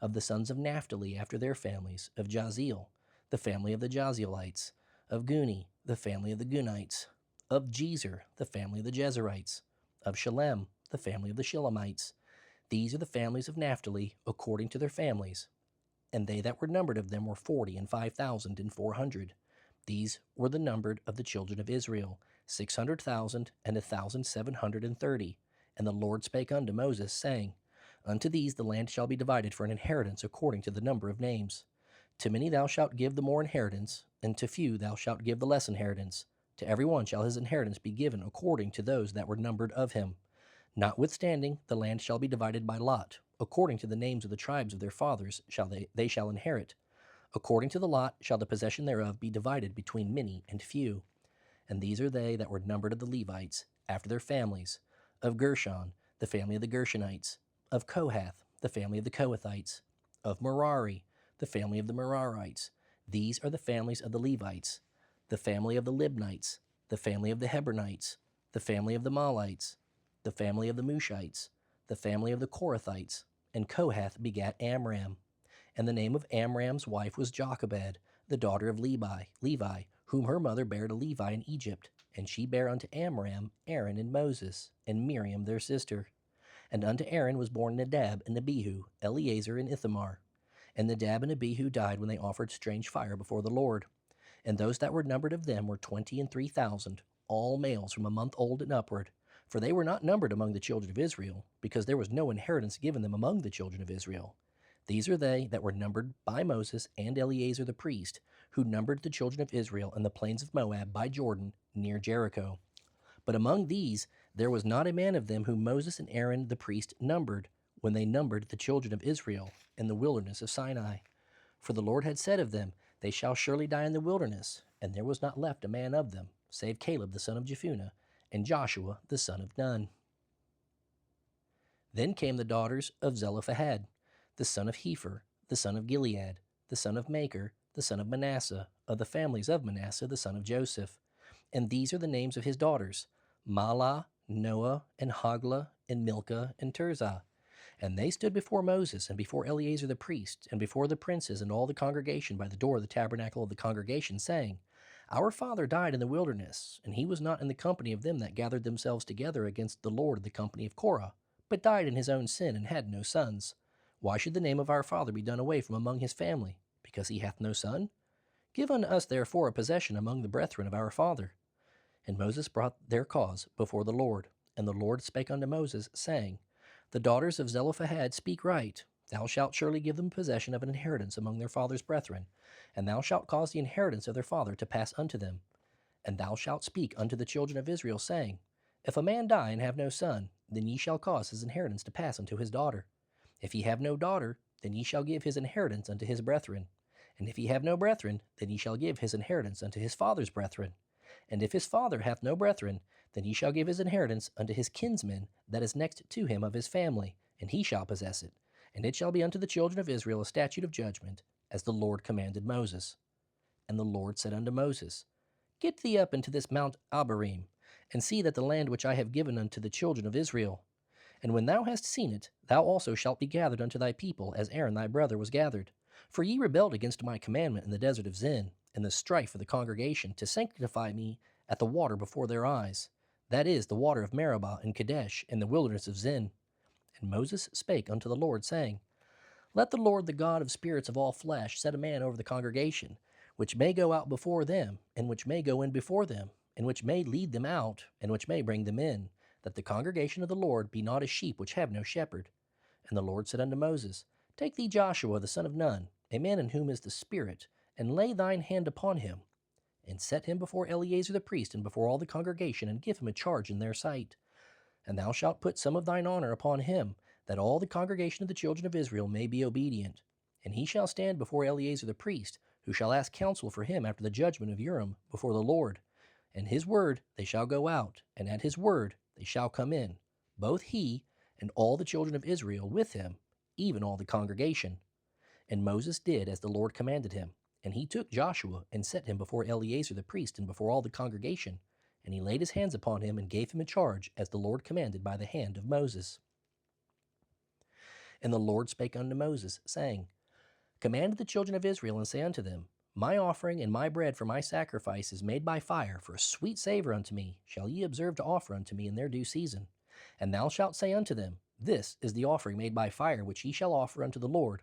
Of the sons of Naphtali after their families, of Jaziel, the family of the Jazielites. Of Guni, the family of the Gunites. Of Jezer, the family of the Jezerites. Of Shalem, the family of the Shalemites. These are the families of Naphtali, according to their families. And they that were numbered of them were 40,005,400. These were the numbered of the children of Israel, 600,000 and 1,730. And the Lord spake unto Moses, saying, Unto these the land shall be divided for an inheritance according to the number of names. To many thou shalt give the more inheritance, and to few thou shalt give the less inheritance. To every one shall his inheritance be given according to those that were numbered of him. Notwithstanding, the land shall be divided by lot, according to the names of the tribes of their fathers they shall inherit. According to the lot shall the possession thereof be divided between many and few. And these are they that were numbered of the Levites, after their families. Of Gershon, the family of the Gershonites. Of Kohath, the family of the Kohathites. Of Merari, the family of the Merarites. These are the families of the Levites. The family of the Libnites, the family of the Hebronites, the family of the Malites, the family of the Mushites, the family of the Korathites. And Kohath begat Amram. And the name of Amram's wife was Jochebed, the daughter of Levi, whom her mother bare to Levi in Egypt. And she bare unto Amram Aaron and Moses, and Miriam their sister. And unto Aaron was born Nadab and Abihu, Eleazar and Ithamar. And Nadab and Abihu died when they offered strange fire before the Lord. And those that were numbered of them were 23,000, all males from a month old and upward. For they were not numbered among the children of Israel, because there was no inheritance given them among the children of Israel. These are they that were numbered by Moses and Eleazar the priest, who numbered the children of Israel in the plains of Moab by Jordan, near Jericho. But among these there was not a man of them whom Moses and Aaron the priest numbered, when they numbered the children of Israel in the wilderness of Sinai. For the Lord had said of them, They shall surely die in the wilderness, and there was not left a man of them, save Caleb the son of Jephunneh, and Joshua the son of Nun. Then came the daughters of Zelophehad, the son of Hepher, the son of Gilead, the son of Machir, the son of Manasseh, of the families of Manasseh the son of Joseph. And these are the names of his daughters, Mahlah, Noah, and Hoglah, and Milcah, and Tirzah. And they stood before Moses, and before Eleazar the priest, and before the princes and all the congregation by the door of the tabernacle of the congregation, saying, Our father died in the wilderness, and he was not in the company of them that gathered themselves together against the Lord of the company of Korah, but died in his own sin, and had no sons. Why should the name of our father be done away from among his family, because he hath no son? Give unto us therefore a possession among the brethren of our father. And Moses brought their cause before the Lord. And the Lord spake unto Moses, saying, The daughters of Zelophehad speak right. Thou shalt surely give them possession of an inheritance among their father's brethren, and thou shalt cause the inheritance of their father to pass unto them. And thou shalt speak unto the children of Israel, saying, If a man die and have no son, then ye shall cause his inheritance to pass unto his daughter. If he have no daughter, then ye shall give his inheritance unto his brethren. And if he have no brethren, then ye shall give his inheritance unto his father's brethren. And if his father hath no brethren, then he shall give his inheritance unto his kinsman that is next to him of his family, and he shall possess it. And it shall be unto the children of Israel a statute of judgment, as the Lord commanded Moses. And the Lord said unto Moses, Get thee up into this Mount Abarim, and see that the land which I have given unto the children of Israel. And when thou hast seen it, thou also shalt be gathered unto thy people, as Aaron thy brother was gathered. For ye rebelled against my commandment in the desert of Zin, in the strife of the congregation, to sanctify me at the water before their eyes, that is, the water of Meribah and Kadesh, in the wilderness of Zin. And Moses spake unto the Lord, saying, Let the Lord, the God of spirits of all flesh, set a man over the congregation, which may go out before them, and which may go in before them, and which may lead them out, and which may bring them in, that the congregation of the Lord be not as sheep which have no shepherd. And the Lord said unto Moses, Take thee Joshua the son of Nun, a man in whom is the Spirit, and lay thine hand upon him, and set him before Eleazar the priest, and before all the congregation, and give him a charge in their sight. And thou shalt put some of thine honor upon him, that all the congregation of the children of Israel may be obedient. And he shall stand before Eleazar the priest, who shall ask counsel for him after the judgment of Urim before the Lord. And his word they shall go out, and at his word they shall come in, both he and all the children of Israel with him, even all the congregation. And Moses did as the Lord commanded him. And he took Joshua and set him before Eleazar the priest and before all the congregation. And he laid his hands upon him and gave him a charge as the Lord commanded by the hand of Moses. And the Lord spake unto Moses, saying, Command the children of Israel, and say unto them, My offering and my bread for my sacrifice is made by fire, for a sweet savour unto me, shall ye observe to offer unto me in their due season. And thou shalt say unto them, This is the offering made by fire, which ye shall offer unto the Lord,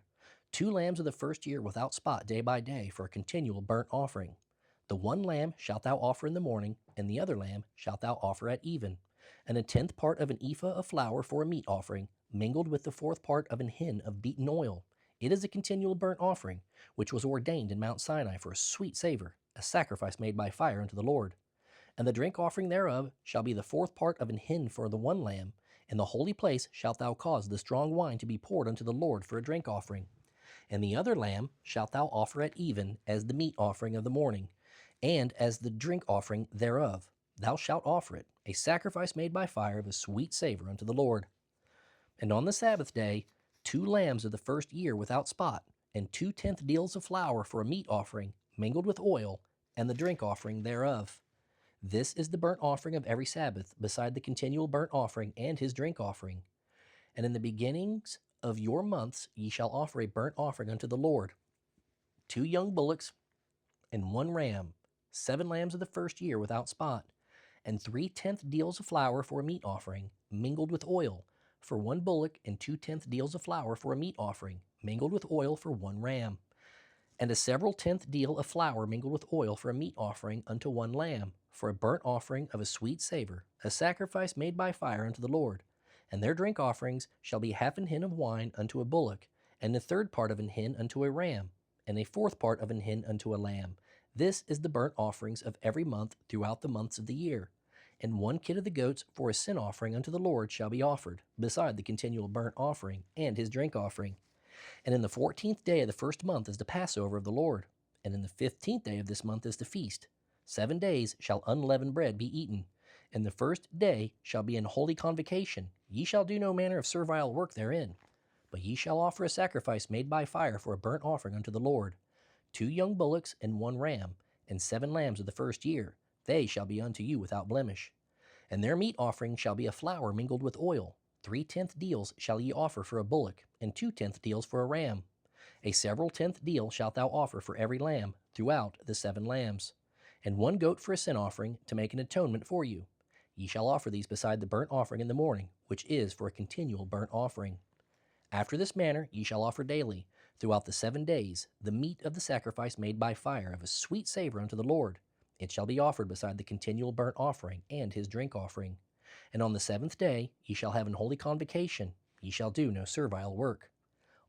2 lambs of the first year without spot day by day, for a continual burnt offering. The one lamb shalt thou offer in the morning, and the other lamb shalt thou offer at even. And a 10th part of an ephah of flour for a meat offering, mingled with the 4th part of an hin of beaten oil. It is a continual burnt offering, which was ordained in Mount Sinai for a sweet savour, a sacrifice made by fire unto the Lord. And the drink offering thereof shall be the 4th part of an hin for the one lamb. In the holy place shalt thou cause the strong wine to be poured unto the Lord for a drink offering. And the other lamb shalt thou offer at even as the meat offering of the morning, and as the drink offering thereof. Thou shalt offer it, a sacrifice made by fire of a sweet savour unto the Lord. And on the Sabbath day, 2 lambs of the first year without spot, and 2/10 deals of flour for a meat offering, mingled with oil, and the drink offering thereof. This is the burnt offering of every Sabbath, beside the continual burnt offering and his drink offering. And in the beginnings of your months ye shall offer a burnt offering unto the Lord, 2 young bullocks and 1 ram, 7 lambs of the first year without spot, and 3/10 deals of flour for a meat offering, mingled with oil, for 1 bullock, and 2/10 deals of flour for a meat offering, mingled with oil for 1 ram, and a several 10th deal of flour mingled with oil for a meat offering unto 1 lamb, for a burnt offering of a sweet savour, a sacrifice made by fire unto the Lord. And their drink offerings shall be 1/2 hin of wine unto a bullock, and the 1/3 part of an hin unto a ram, and a 4th part of an hin unto a lamb. This is the burnt offerings of every month throughout the months of the year. And 1 kid of the goats for a sin offering unto the Lord shall be offered, beside the continual burnt offering and his drink offering. And in the 14th day of the first month is the Passover of the Lord, and in the 15th day of this month is the feast. 7 days shall unleavened bread be eaten, and the first day shall be an holy convocation. Ye shall do no manner of servile work therein, but ye shall offer a sacrifice made by fire for a burnt offering unto the Lord, 2 young bullocks and 1 ram, and 7 lambs of the first year. They shall be unto you without blemish. And their meat offering shall be a flour mingled with oil. 3/10 deals shall ye offer for a bullock, and 2/10 deals for a ram. A several 10th deal shalt thou offer for every lamb throughout the 7 lambs, and 1 goat for a sin offering to make an atonement for you. Ye shall offer these beside the burnt offering in the morning, which is for a continual burnt offering. After this manner ye shall offer daily, throughout the 7 days, the meat of the sacrifice made by fire of a sweet savour unto the Lord. It shall be offered beside the continual burnt offering and his drink offering. And on the 7th day ye shall have an holy convocation. Ye shall do no servile work.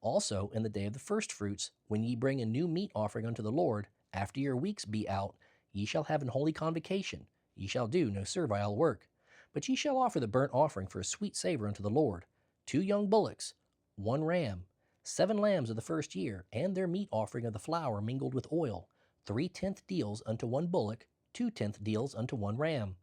Also in the day of the first fruits, when ye bring a new meat offering unto the Lord, after your weeks be out, ye shall have an holy convocation. Ye shall do no servile work. But ye shall offer the burnt offering for a sweet savour unto the Lord, 2 young bullocks, 1 ram, 7 lambs of the first year, and their meat offering of the flour mingled with oil, 3/10 deals unto 1 bullock, 2/10 deals unto 1 ram,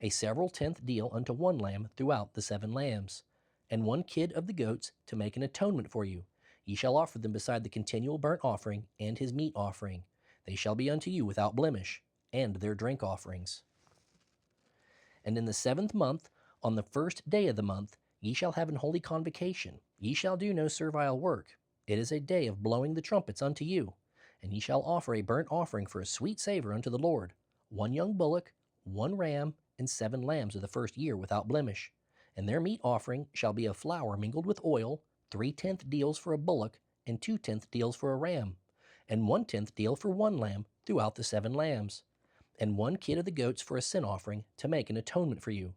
a several 10th deal unto 1 lamb throughout the 7 lambs, and 1 kid of the goats to make an atonement for you. Ye shall offer them beside the continual burnt offering and his meat offering. They shall be unto you without blemish, and their drink offerings. And in the 7th month, on the 1st day of the month, ye shall have an holy convocation. Ye shall do no servile work. It is a day of blowing the trumpets unto you. And ye shall offer a burnt offering for a sweet savour unto the Lord, 1 young bullock, 1 ram, and 7 lambs of the first year without blemish. And their meat offering shall be of flour mingled with oil, 3/10 deals for a bullock, and 2/10 deals for a ram, and 1/10 deal for 1 lamb, throughout the 7 lambs, and 1 kid of the goats for a sin offering to make an atonement for you,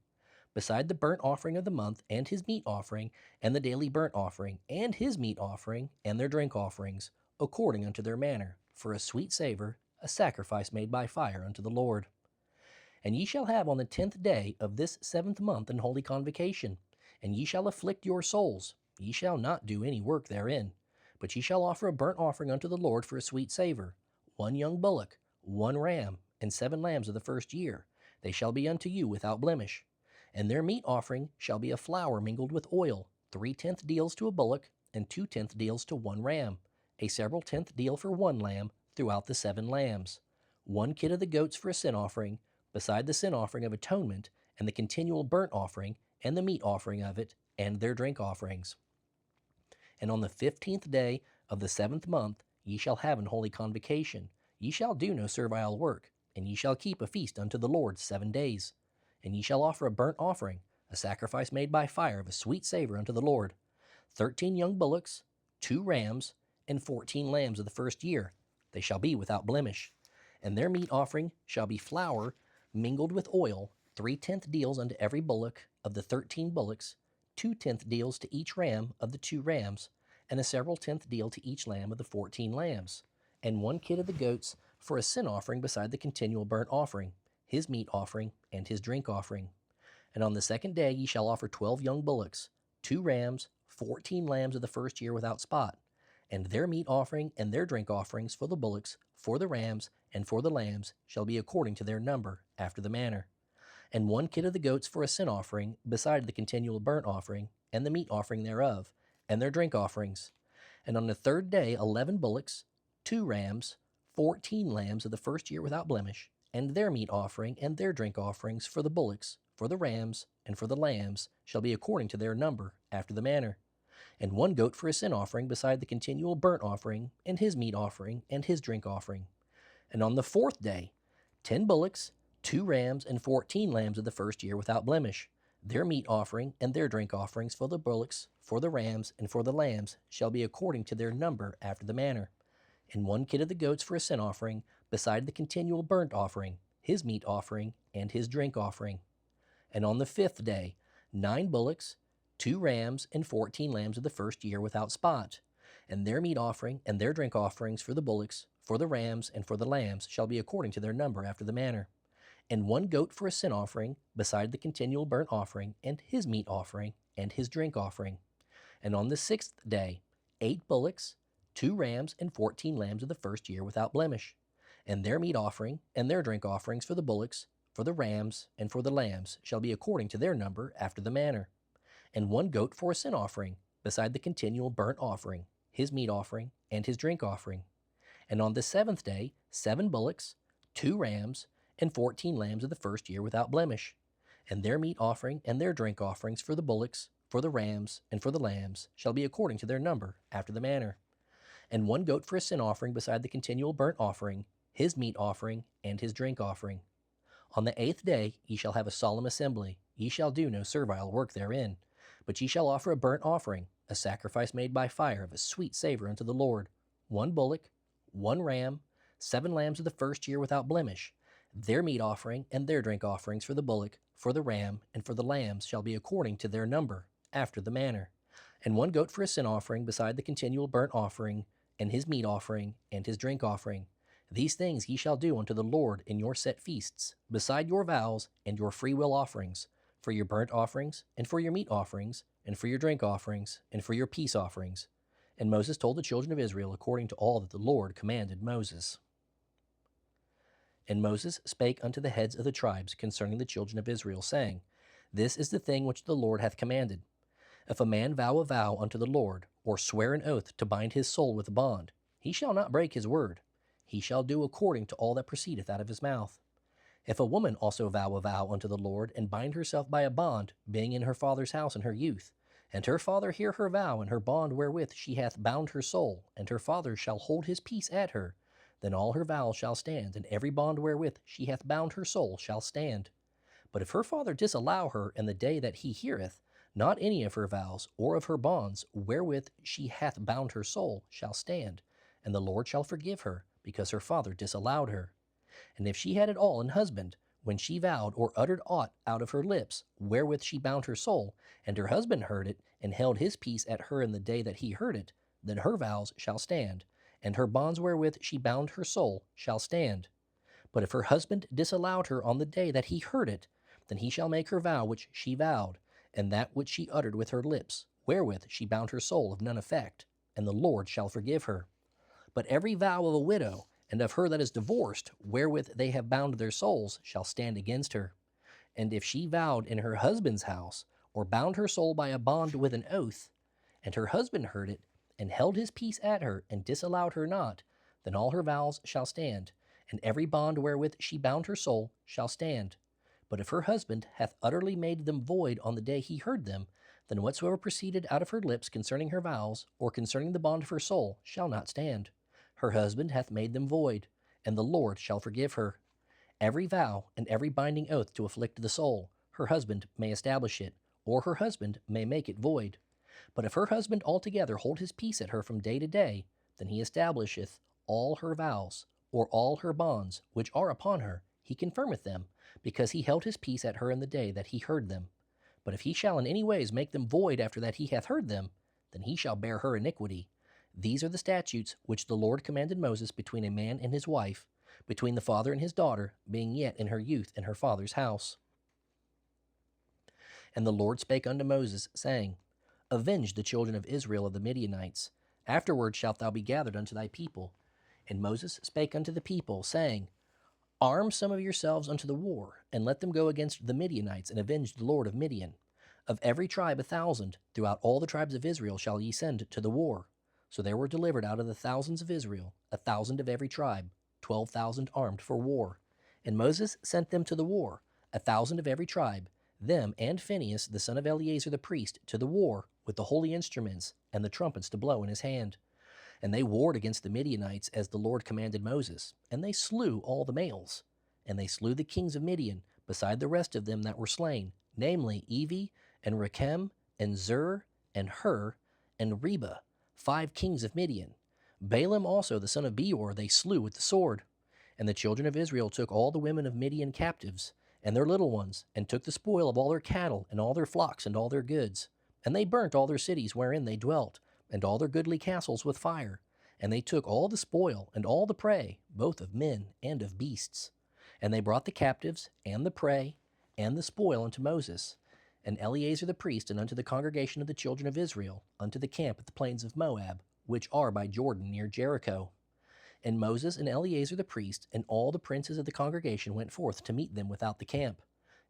beside the burnt offering of the month, and his meat offering, and the daily burnt offering, and his meat offering, and their drink offerings, according unto their manner, for a sweet savor, a sacrifice made by fire unto the Lord. And ye shall have on the 10th day of this 7th month an holy convocation, and ye shall afflict your souls. Ye shall not do any work therein, but ye shall offer a burnt offering unto the Lord for a sweet savor, 1 young bullock, 1 ram, and 7 lambs of the first year. They shall be unto you without blemish. And their meat offering shall be a flour mingled with oil, 3/10 deals to a bullock, and 2/10 deals to 1 ram, a several tenth deal for 1 lamb, throughout the 7 lambs. 1 kid of the goats for a sin offering, beside the sin offering of atonement, and the continual burnt offering, and the meat offering of it, and their drink offerings. And on the 15th day of the 7th month ye shall have an holy convocation. Ye shall do no servile work, and ye shall keep a feast unto the Lord 7 days. And ye shall offer a burnt offering, a sacrifice made by fire of a sweet savor unto the Lord, 13 young bullocks, 2 rams, and 14 lambs of the first year. They shall be without blemish. And their meat offering shall be flour mingled with oil, 3/10 deals unto every bullock of the 13 bullocks, 2/10 deals to each ram of the 2 rams, and a several tenth deal to each lamb of the 14 lambs, and 1 kid of the goats for a sin offering beside the continual burnt offering, his meat offering, and his drink offering. And on the 2nd day ye shall offer 12 young bullocks, 2 rams, 14 lambs of the first year without spot, and their meat offering and their drink offerings for the bullocks, for the rams, and for the lambs shall be according to their number, after the manner. And 1 kid of the goats for a sin offering, beside the continual burnt offering, and the meat offering thereof, and their drink offerings. And on the 3rd day 11 bullocks, 2 rams, 14 lambs of the first year without blemish, and their meat offering and their drink offerings for the bullocks, for the rams, and for the lambs shall be according to their number, after the manner. And 1 goat for a sin offering beside the continual burnt offering, and his meat offering, and his drink offering. And on the 4th day 10 bullocks, 2 rams, and 14 lambs of the first year without blemish. Their meat offering and their drink offerings for the bullocks, for the rams, and for the lambs shall be according to their number, after the manner. And 1 kid of the goats for a sin offering, beside the continual burnt offering, his meat offering, and his drink offering. And on the 5th day 9 bullocks, 2 rams, and 14 lambs of the first year without spot. And their meat offering and their drink offerings for the bullocks, for the rams, and for the lambs shall be according to their number, after the manner. And 1 goat for a sin offering, beside the continual burnt offering, and his meat offering, and his drink offering. And on the 6th day 8 bullocks, 2 rams, and 14 lambs of the first year without blemish. And their meat offering and their drink offerings for the bullocks, for the rams, and for the lambs shall be according to their number, after the manner. And 1 goat for a sin offering, beside the continual burnt offering, his meat offering, and his drink offering. And on the 7th day 7 bullocks, 2 rams, and 14 lambs of the first year without blemish. And their meat offering and their drink offerings for the bullocks, for the rams, and for the lambs shall be according to their number, after the manner. And 1 goat for a sin offering beside the continual burnt offering, his meat offering, and his drink offering. On the 8th day ye shall have a solemn assembly. Ye shall do no servile work therein, but ye shall offer a burnt offering, a sacrifice made by fire of a sweet savor unto the Lord, 1 bullock, 1 ram, 7 lambs of the first year without blemish. Their meat offering and their drink offerings for the bullock, for the ram, and for the lambs shall be according to their number, after the manner. And 1 goat for a sin offering beside the continual burnt offering, and his meat offering, and his drink offering. These things ye shall do unto the Lord in your set feasts, beside your vows and your freewill offerings, for your burnt offerings, and for your meat offerings, and for your drink offerings, and for your peace offerings. And Moses told the children of Israel according to all that the Lord commanded Moses. And Moses spake unto the heads of the tribes concerning the children of Israel, saying, This is the thing which the Lord hath commanded. If a man vow a vow unto the Lord, or swear an oath to bind his soul with a bond, he shall not break his word. He shall do according to all that proceedeth out of his mouth. If a woman also vow a vow unto the Lord, and bind herself by a bond, being in her father's house in her youth, and her father hear her vow and her bond wherewith she hath bound her soul, and her father shall hold his peace at her, then all her vows shall stand, and every bond wherewith she hath bound her soul shall stand. But if her father disallow her in the day that he heareth, not any of her vows or of her bonds wherewith she hath bound her soul shall stand, and the Lord shall forgive her, because her father disallowed her. And if she had at all an husband, when she vowed or uttered aught out of her lips, wherewith she bound her soul, and her husband heard it, and held his peace at her in the day that he heard it, then her vows shall stand, and her bonds wherewith she bound her soul shall stand. But if her husband disallowed her on the day that he heard it, then he shall make her vow which she vowed, and that which she uttered with her lips, wherewith she bound her soul of none effect, and the Lord shall forgive her. But every vow of a widow, and of her that is divorced, wherewith they have bound their souls, shall stand against her. And if she vowed in her husband's house, or bound her soul by a bond with an oath, and her husband heard it, and held his peace at her, and disallowed her not, then all her vows shall stand, and every bond wherewith she bound her soul shall stand. But if her husband hath utterly made them void on the day he heard them, then whatsoever proceeded out of her lips concerning her vows, or concerning the bond of her soul, shall not stand. Her husband hath made them void, and the Lord shall forgive her. Every vow and every binding oath to afflict the soul, her husband may establish it, or her husband may make it void. But if her husband altogether hold his peace at her from day to day, then he establisheth all her vows, or all her bonds, which are upon her, he confirmeth them, because he held his peace at her in the day that he heard them. But if he shall in any ways make them void after that he hath heard them, then he shall bear her iniquity. These are the statutes which the Lord commanded Moses between a man and his wife, between the father and his daughter, being yet in her youth in her father's house. And the Lord spake unto Moses, saying, Avenge the children of Israel of the Midianites. Afterward shalt thou be gathered unto thy people. And Moses spake unto the people, saying, Arm some of yourselves unto the war, and let them go against the Midianites, and avenge the Lord of Midian. Of every tribe 1,000, throughout all the tribes of Israel shall ye send to the war. So there were delivered out of the thousands of Israel 1,000 of every tribe, 12,000 armed for war. And Moses sent them to the war, 1,000 of every tribe, them and Phinehas the son of Eleazar the priest, to the war, with the holy instruments, and the trumpets to blow in his hand. And they warred against the Midianites as the Lord commanded Moses, and they slew all the males. And they slew the kings of Midian, beside the rest of them that were slain, namely Evi, and Rechem, and Zur, and Hur, and Reba, 5 kings of Midian. Balaam also the son of Beor they slew with the sword. And the children of Israel took all the women of Midian captives, and their little ones, and took the spoil of all their cattle, and all their flocks, and all their goods. And they burnt all their cities wherein they dwelt, and all their goodly castles with fire. And they took all the spoil, and all the prey, both of men and of beasts. And they brought the captives, and the prey, and the spoil unto Moses, and Eleazar the priest, and unto the congregation of the children of Israel, unto the camp at the plains of Moab, which are by Jordan near Jericho. And Moses and Eleazar the priest, and all the princes of the congregation went forth to meet them without the camp.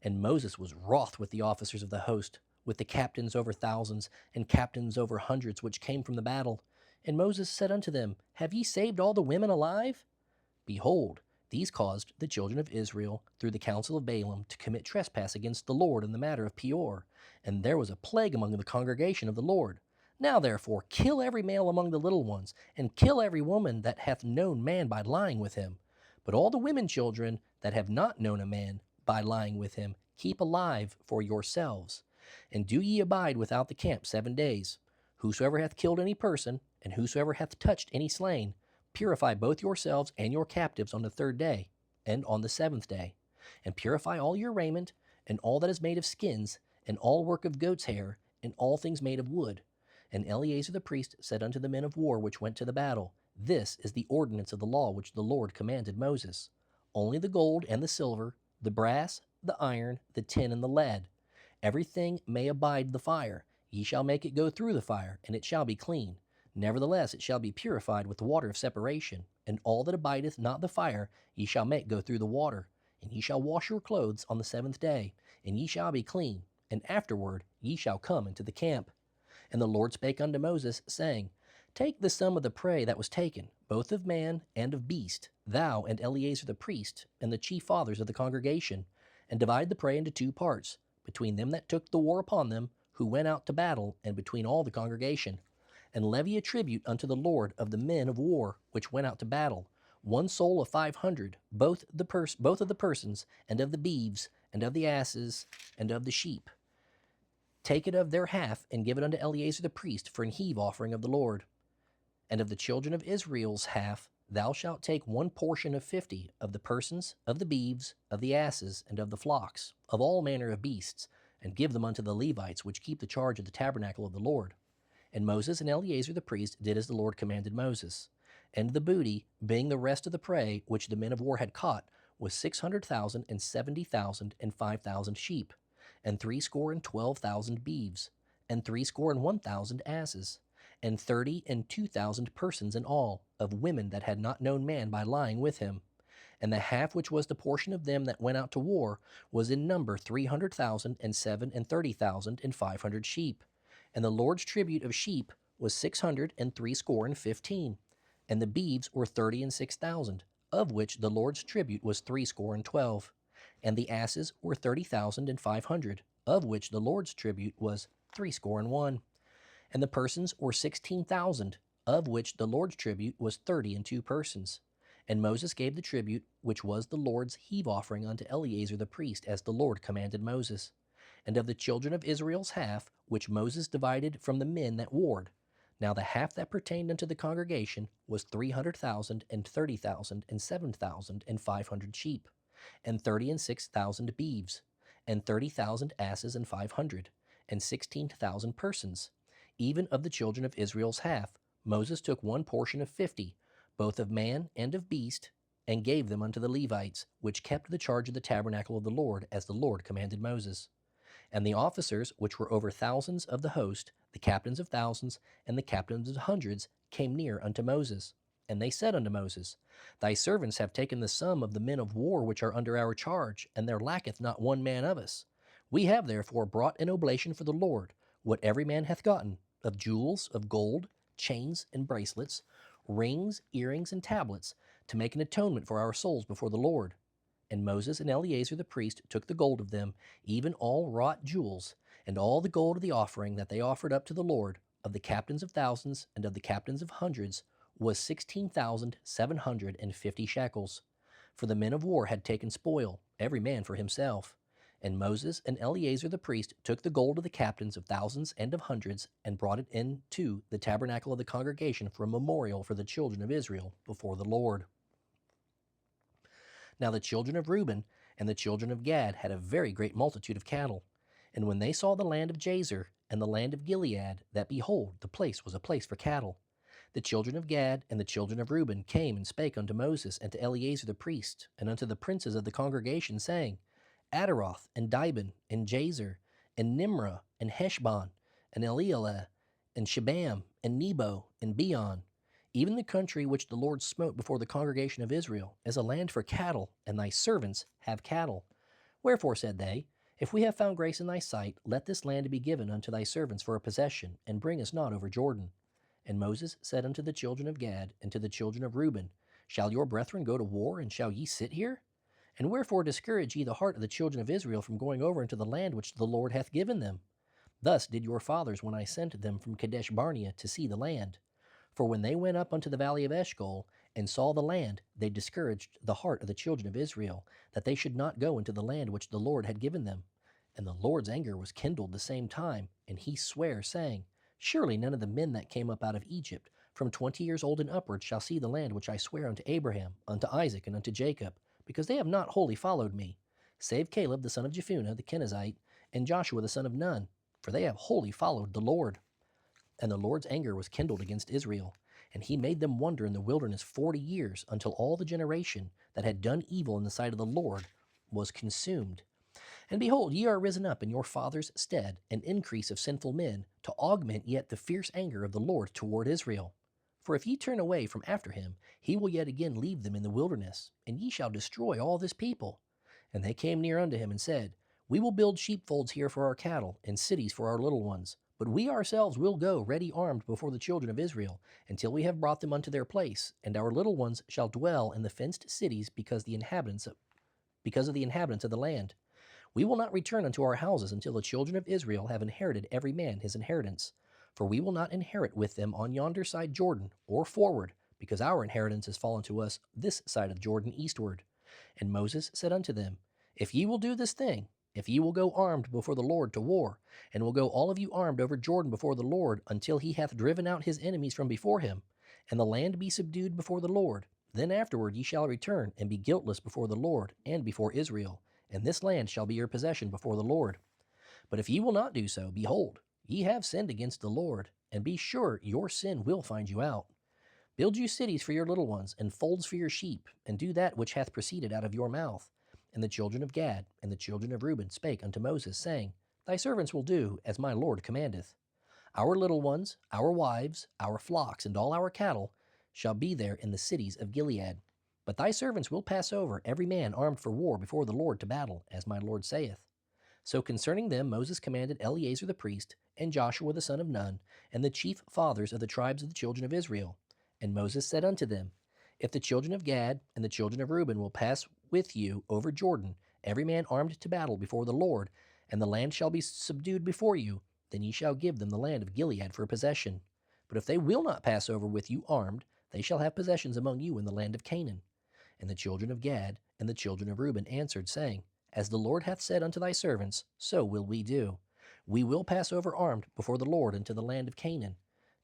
And Moses was wroth with the officers of the host, with the captains over thousands, and captains over hundreds, which came from the battle. And Moses said unto them, Have ye saved all the women alive? Behold, these caused the children of Israel, through the counsel of Balaam, to commit trespass against the Lord in the matter of Peor. And there was a plague among the congregation of the Lord. Now therefore kill every male among the little ones, and kill every woman that hath known man by lying with him. But all the women children that have not known a man by lying with him, keep alive for yourselves. And do ye abide without the camp 7 days. Whosoever hath killed any person, and whosoever hath touched any slain, purify both yourselves and your captives on the 3rd day, and on the 7th day. And purify all your raiment, and all that is made of skins, and all work of goat's hair, and all things made of wood. And Eleazar the priest said unto the men of war which went to the battle, This is the ordinance of the law which the Lord commanded Moses. Only the gold and the silver, the brass, the iron, the tin, and the lead, everything may abide the fire. Ye shall make it go through the fire, and it shall be clean. Nevertheless it shall be purified with the water of separation. And all that abideth not the fire ye shall make go through the water. And ye shall wash your clothes on the 7th day, and ye shall be clean. And afterward ye shall come into the camp. And the Lord spake unto Moses, saying, Take the sum of the prey that was taken, both of man and of beast, thou and Eleazar the priest, and the chief fathers of the congregation, and divide the prey into 2 parts, between them that took the war upon them, who went out to battle, and between all the congregation. And levy a tribute unto the Lord of the men of war which went out to battle, 1 soul of 500, both of the persons, and of the beeves, and of the asses, and of the sheep. Take it of their half, and give it unto Eleazar the priest for an heave offering of the Lord. And of the children of Israel's half, thou shalt take one portion of 50 of the persons, of the beeves, of the asses, and of the flocks, of all manner of beasts, and give them unto the Levites, which keep the charge of the tabernacle of the Lord. And Moses and Eleazar the priest did as the Lord commanded Moses. And the booty, being the rest of the prey which the men of war had caught, was 600,000 and 70,000 and 5,000 sheep, and 12,000 beeves, and 1,000 asses, and 30 and 2,000 persons in all, of women that had not known man by lying with him. And the half which was the portion of them that went out to war was in number 300,000 and 30,000 and 500 sheep. And the Lord's tribute of sheep was 615, and the beeves were 36,000, of which the Lord's tribute was 12. And the asses were 30,500, of which the Lord's tribute was 61. And the persons were 16,000, of which the Lord's tribute was 32 persons. And Moses gave the tribute, which was the Lord's heave offering, unto Eleazar the priest, as the Lord commanded Moses. And of the children of Israel's half, which Moses divided from the men that warred, now the half that pertained unto the congregation was 300,000 and 30,000 and 7,000 and 500 sheep, and 36,000 beeves, and 30,000 asses and 500, and 16,000 persons. Even of the children of Israel's half, Moses took one portion of 50, both of man and of beast, and gave them unto the Levites, which kept the charge of the tabernacle of the Lord, as the Lord commanded Moses. And the officers, which were over thousands of the host, the captains of thousands, and the captains of hundreds, came near unto Moses. And they said unto Moses, Thy servants have taken the sum of the men of war which are under our charge, and there lacketh not one man of us. We have therefore brought an oblation for the Lord, what every man hath gotten, of jewels, of gold, chains and bracelets, rings, earrings, and tablets, to make an atonement for our souls before the Lord. And Moses and Eleazar the priest took the gold of them, even all wrought jewels, and all the gold of the offering that they offered up to the Lord, of the captains of thousands and of the captains of hundreds, was 16,750 shekels. For the men of war had taken spoil, every man for himself. And Moses and Eleazar the priest took the gold of the captains of thousands and of hundreds, and brought it into the tabernacle of the congregation for a memorial for the children of Israel before the Lord. Now the children of Reuben and the children of Gad had a very great multitude of cattle. And when they saw the land of Jazer and the land of Gilead, that behold, the place was a place for cattle, the children of Gad and the children of Reuben came and spake unto Moses and to Eleazar the priest, and unto the princes of the congregation, saying, Adaroth, and Dibon, and Jazer, and Nimrah, and Heshbon, and Elealeh, and Shebam, and Nebo, and Beon, even the country which the Lord smote before the congregation of Israel, is a land for cattle, and thy servants have cattle. Wherefore, said they, if we have found grace in thy sight, let this land be given unto thy servants for a possession, and bring us not over Jordan. And Moses said unto the children of Gad and to the children of Reuben, Shall your brethren go to war, and shall ye sit here? And wherefore discourage ye the heart of the children of Israel from going over into the land which the Lord hath given them? Thus did your fathers when I sent them from Kadesh Barnea to see the land. For when they went up unto the valley of Eshcol, and saw the land, they discouraged the heart of the children of Israel, that they should not go into the land which the Lord had given them. And the Lord's anger was kindled the same time, and he sware, saying, Surely none of the men that came up out of Egypt, from 20 years old and upward, shall see the land which I swear unto Abraham, unto Isaac, and unto Jacob, because they have not wholly followed me, save Caleb the son of Jephunneh the Kenizzite, and Joshua the son of Nun, for they have wholly followed the Lord. And the Lord's anger was kindled against Israel, and he made them wander in the wilderness 40 years, until all the generation that had done evil in the sight of the Lord was consumed. And behold, ye are risen up in your father's stead, an increase of sinful men, to augment yet the fierce anger of the Lord toward Israel. For if ye turn away from after him, he will yet again leave them in the wilderness, and ye shall destroy all this people. And they came near unto him, and said, We will build sheepfolds here for our cattle, and cities for our little ones. But we ourselves will go ready armed before the children of Israel, until we have brought them unto their place, and our little ones shall dwell in the fenced cities because of the inhabitants of the land. We will not return unto our houses until the children of Israel have inherited every man his inheritance. For we will not inherit with them on yonder side Jordan, or forward, because our inheritance has fallen to us this side of Jordan eastward. And Moses said unto them, If ye will do this thing, if ye will go armed before the Lord to war, and will go all of you armed over Jordan before the Lord, until he hath driven out his enemies from before him, and the land be subdued before the Lord, Then afterward ye shall return, and be guiltless before the Lord, and before Israel, and this land shall be your possession before the Lord. But if ye will not do so, behold, ye have sinned against the Lord, and be sure your sin will find you out. Build you cities for your little ones, and folds for your sheep, and do that which hath proceeded out of your mouth. And the children of Gad and the children of Reuben spake unto Moses, saying, Thy servants will do as my Lord commandeth. Our little ones, our wives, our flocks, and all our cattle shall be there in the cities of Gilead. But thy servants will pass over, every man armed for war before the Lord to battle, as my Lord saith. So concerning them Moses commanded Eleazar the priest, and Joshua the son of Nun, and the chief fathers of the tribes of the children of Israel. And Moses said unto them, If the children of Gad and the children of Reuben will pass with you over Jordan, every man armed to battle before the Lord, and the land shall be subdued before you, then ye shall give them the land of Gilead for a possession. But if they will not pass over with you armed, they shall have possessions among you in the land of Canaan. And the children of Gad and the children of Reuben answered, saying, As the Lord hath said unto thy servants, so will we do. We will pass over armed before the Lord into the land of Canaan,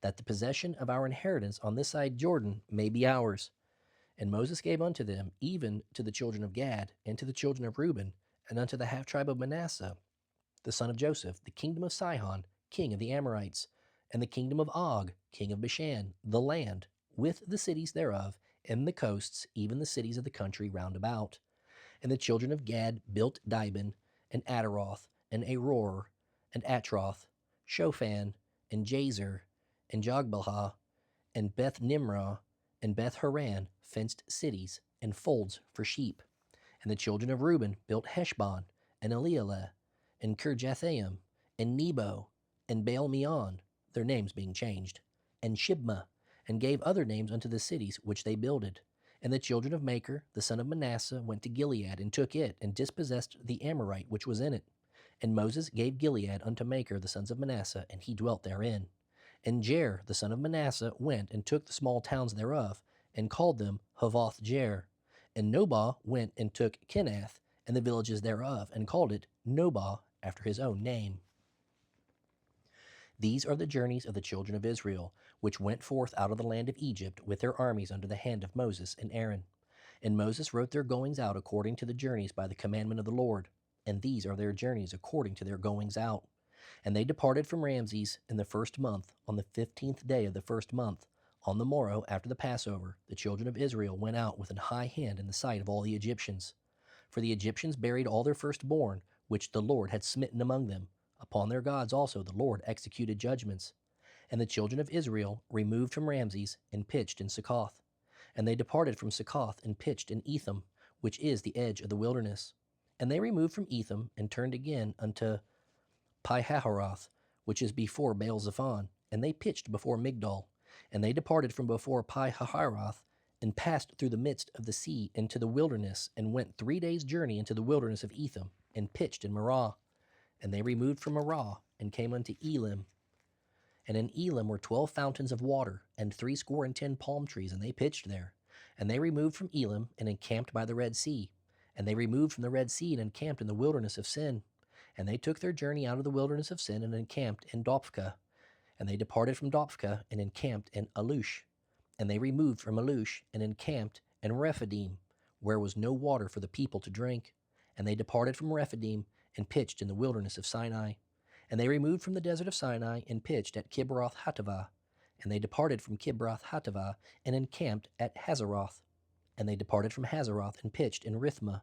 that the possession of our inheritance on this side Jordan may be ours. And Moses gave unto them, even to the children of Gad, and to the children of Reuben, and unto the half tribe of Manasseh, the son of Joseph, the kingdom of Sihon, king of the Amorites, and the kingdom of Og, king of Bashan, the land, with the cities thereof, and the coasts, even the cities of the country round about. And the children of Gad built Dibon, and Ataroth, and Aror, and Atroth, Shophan, and Jazer, and Jogbalha, and Beth Nimrah, and Beth Haran, fenced cities, and folds for sheep. And the children of Reuben built Heshbon, and Elealeh, and Kirjathaim, and Nebo, and Baal Meon, their names being changed, and Shibmah, and gave other names unto the cities which they builded. And the children of Machir, the son of Manasseh, went to Gilead, and took it, and dispossessed the Amorite which was in it. And Moses gave Gilead unto Machir, the sons of Manasseh, and he dwelt therein. And Jair, the son of Manasseh, went and took the small towns thereof, and called them Havoth Jair. And Nobah went and took Kenath, and the villages thereof, and called it Nobah, after his own name. These are the journeys of the children of Israel, which went forth out of the land of Egypt with their armies under the hand of Moses and Aaron. And Moses wrote their goings out according to the journeys by the commandment of the Lord. And these are their journeys according to their goings out. And they departed from Ramses in the first month, on the 15th day of the first month. On the morrow after the Passover, the children of Israel went out with an high hand in the sight of all the Egyptians. For the Egyptians buried all their firstborn, which the Lord had smitten among them. Upon their gods also the Lord executed judgments. And the children of Israel removed from Ramses, and pitched in Succoth. And they departed from Succoth, and pitched in Etham, which is the edge of the wilderness. And they removed from Etham, and turned again unto Pi-hahiroth, which is before Baal-zephon, and they pitched before Migdol. And they departed from before Pi-hahiroth, and passed through the midst of the sea into the wilderness, and went 3 days' journey into the wilderness of Etham, and pitched in Marah. And they removed from Marah, and came unto Elim. And in Elim were 12 fountains of water, and 60 palm trees, and they pitched there. And they removed from Elim, and encamped by the Red Sea. And they removed from the Red Sea, and encamped in the wilderness of Sin. And they took their journey out of the wilderness of Sin, and encamped in Dophkah. And they departed from Dophkah, and encamped in Alush. And they removed from Alush, and encamped in Rephidim, where was no water for the people to drink. And they departed from Rephidim, and pitched in the wilderness of Sinai. And they removed from the desert of Sinai, and pitched at Kibroth Hattaavah. And they departed from Kibroth Hattaavah, and encamped at Hazeroth. And they departed from Hazeroth, and pitched in Rithmah.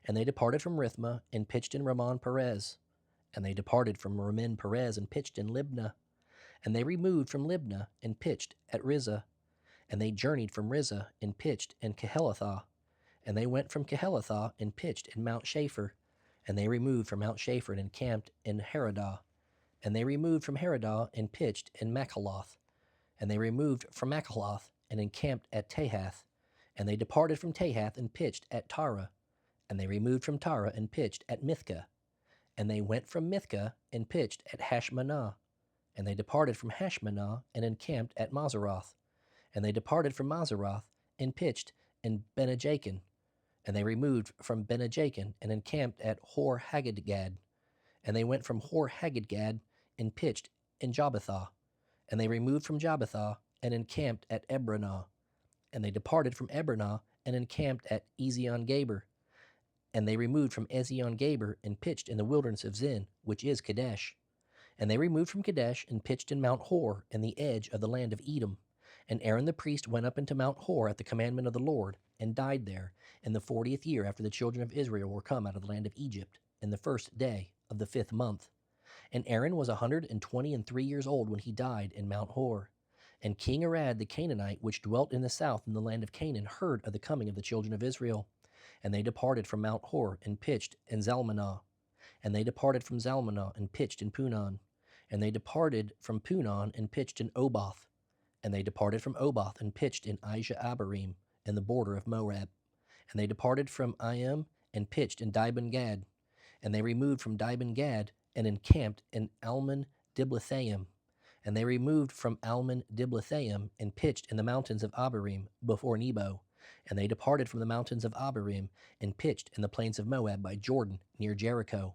And they departed from Rithmah, and pitched in Ramon Perez. And they departed from Ramon Perez, and pitched in Libnah. And they removed from Libnah, and pitched at Rizah. And they journeyed from Rizah, and pitched in Kehelathah. And they went from Kehelathah, and pitched in Mount Shapher. And they removed from Mount Shapher, and encamped in Heradah. And they removed from Heradah, and pitched in Machaloth. And they removed from Machaloth, and encamped at Tahath. And they departed from Tahath, and pitched at Tara. And they removed from Tara, and pitched at Mithkah. And they went from Mithkah, and pitched at Hashmanah. And they departed from Hashmanah, and encamped at Mazeroth. And they departed from Mazeroth, and pitched in Benajakin. And they removed from Benajakin, and encamped at Hor Haggidgad. And they went from Hor Haggidgad, and pitched in Jabbathah. And they removed from Jabbathah, and encamped at Ebronah. And they departed from Ebronah and encamped at Ezion-Geber. And they removed from Ezion-Geber and pitched in the wilderness of Zin, which is Kadesh. And they removed from Kadesh and pitched in Mount Hor, in the edge of the land of Edom. And Aaron the priest went up into Mount Hor at the commandment of the Lord, and died there, in the 40th year after the children of Israel were come out of the land of Egypt, in the 1st day of the 5th month. And Aaron was 123 years old when he died in Mount Hor. And King Arad the Canaanite, which dwelt in the south in the land of Canaan, heard of the coming of the children of Israel. And they departed from Mount Hor, and pitched in Zalmanah. And they departed from Zalmanah, and pitched in Punon. And they departed from Punon, and pitched in Oboth. And they departed from Oboth, and pitched in Ijah-Abarim, in the border of Moab. And they departed from Iam, and pitched in Dibon-Gad. And they removed from Dibon-Gad, and encamped in Almon-Diblathaim. And they removed from Almon-Diblathaim, and pitched in the mountains of Abarim, before Nebo. And they departed from the mountains of Abarim, and pitched in the plains of Moab by Jordan, near Jericho.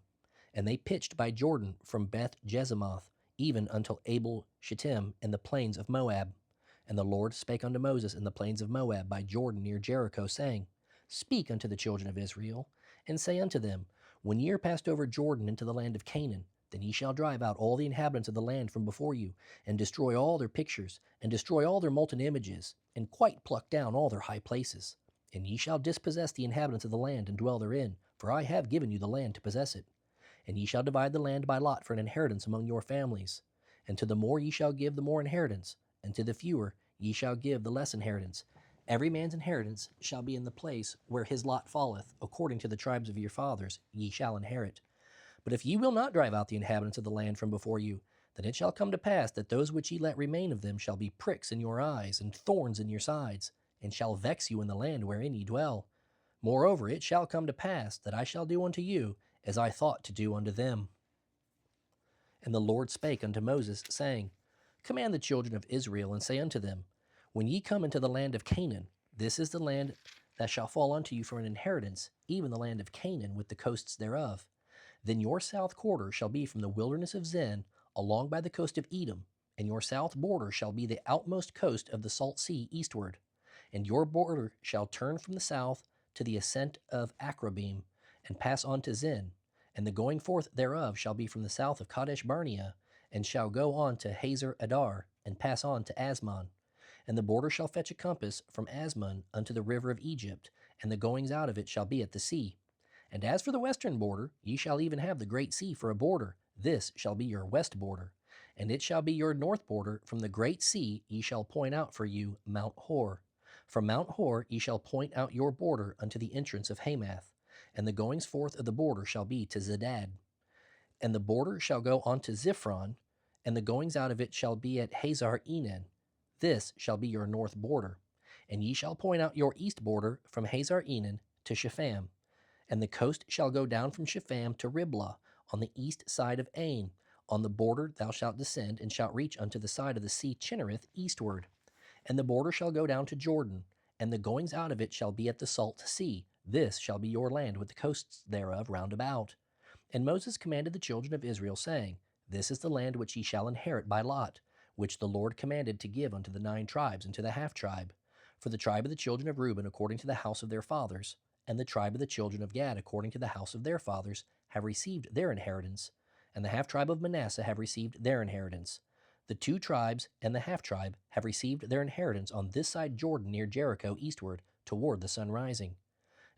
And they pitched by Jordan from Beth-Jezemoth, even until Abel-Shittim, in the plains of Moab. And the Lord spake unto Moses in the plains of Moab by Jordan near Jericho, saying, Speak unto the children of Israel, and say unto them, When ye are passed over Jordan into the land of Canaan, then ye shall drive out all the inhabitants of the land from before you, and destroy all their pictures, and destroy all their molten images, and quite pluck down all their high places. And ye shall dispossess the inhabitants of the land, and dwell therein, for I have given you the land to possess it. And ye shall divide the land by lot for an inheritance among your families. And to the more ye shall give the more inheritance, and to the fewer ye shall give the less inheritance. Every man's inheritance shall be in the place where his lot falleth, according to the tribes of your fathers ye shall inherit. But if ye will not drive out the inhabitants of the land from before you, then it shall come to pass that those which ye let remain of them shall be pricks in your eyes, and thorns in your sides, and shall vex you in the land wherein ye dwell. Moreover, it shall come to pass that I shall do unto you as I thought to do unto them. And the Lord spake unto Moses, saying, Command the children of Israel, and say unto them, When ye come into the land of Canaan, this is the land that shall fall unto you for an inheritance, even the land of Canaan with the coasts thereof. Then your south quarter shall be from the wilderness of Zin, along by the coast of Edom, and your south border shall be the outmost coast of the salt sea eastward. And your border shall turn from the south to the ascent of Akrabim, and pass on to Zin. And the going forth thereof shall be from the south of Kadesh Barnea, and shall go on to Hazer Adar, and pass on to Asmon. And the border shall fetch a compass from Asmon unto the river of Egypt, and the goings out of it shall be at the sea. And as for the western border, ye shall even have the great sea for a border. This shall be your west border. And it shall be your north border. From the great sea ye shall point out for you Mount Hor. From Mount Hor ye shall point out your border unto the entrance of Hamath. And the goings forth of the border shall be to Zedad. And the border shall go on to Ziphron, and the goings out of it shall be at Hazar Enan. This shall be your north border. And ye shall point out your east border from Hazar Enan to Shepham. And the coast shall go down from Shepham to Riblah, on the east side of Ain. On the border thou shalt descend, and shalt reach unto the side of the sea Chinnereth eastward. And the border shall go down to Jordan, and the goings out of it shall be at the salt sea. This shall be your land with the coasts thereof round about. And Moses commanded the children of Israel, saying, This is the land which ye shall inherit by lot, which the Lord commanded to give unto the 9 tribes and to the half-tribe. For the tribe of the children of Reuben according to the house of their fathers, and the tribe of the children of Gad according to the house of their fathers, have received their inheritance, and the half-tribe of Manasseh have received their inheritance. The 2 tribes and the half-tribe have received their inheritance on this side Jordan near Jericho eastward, toward the sun rising.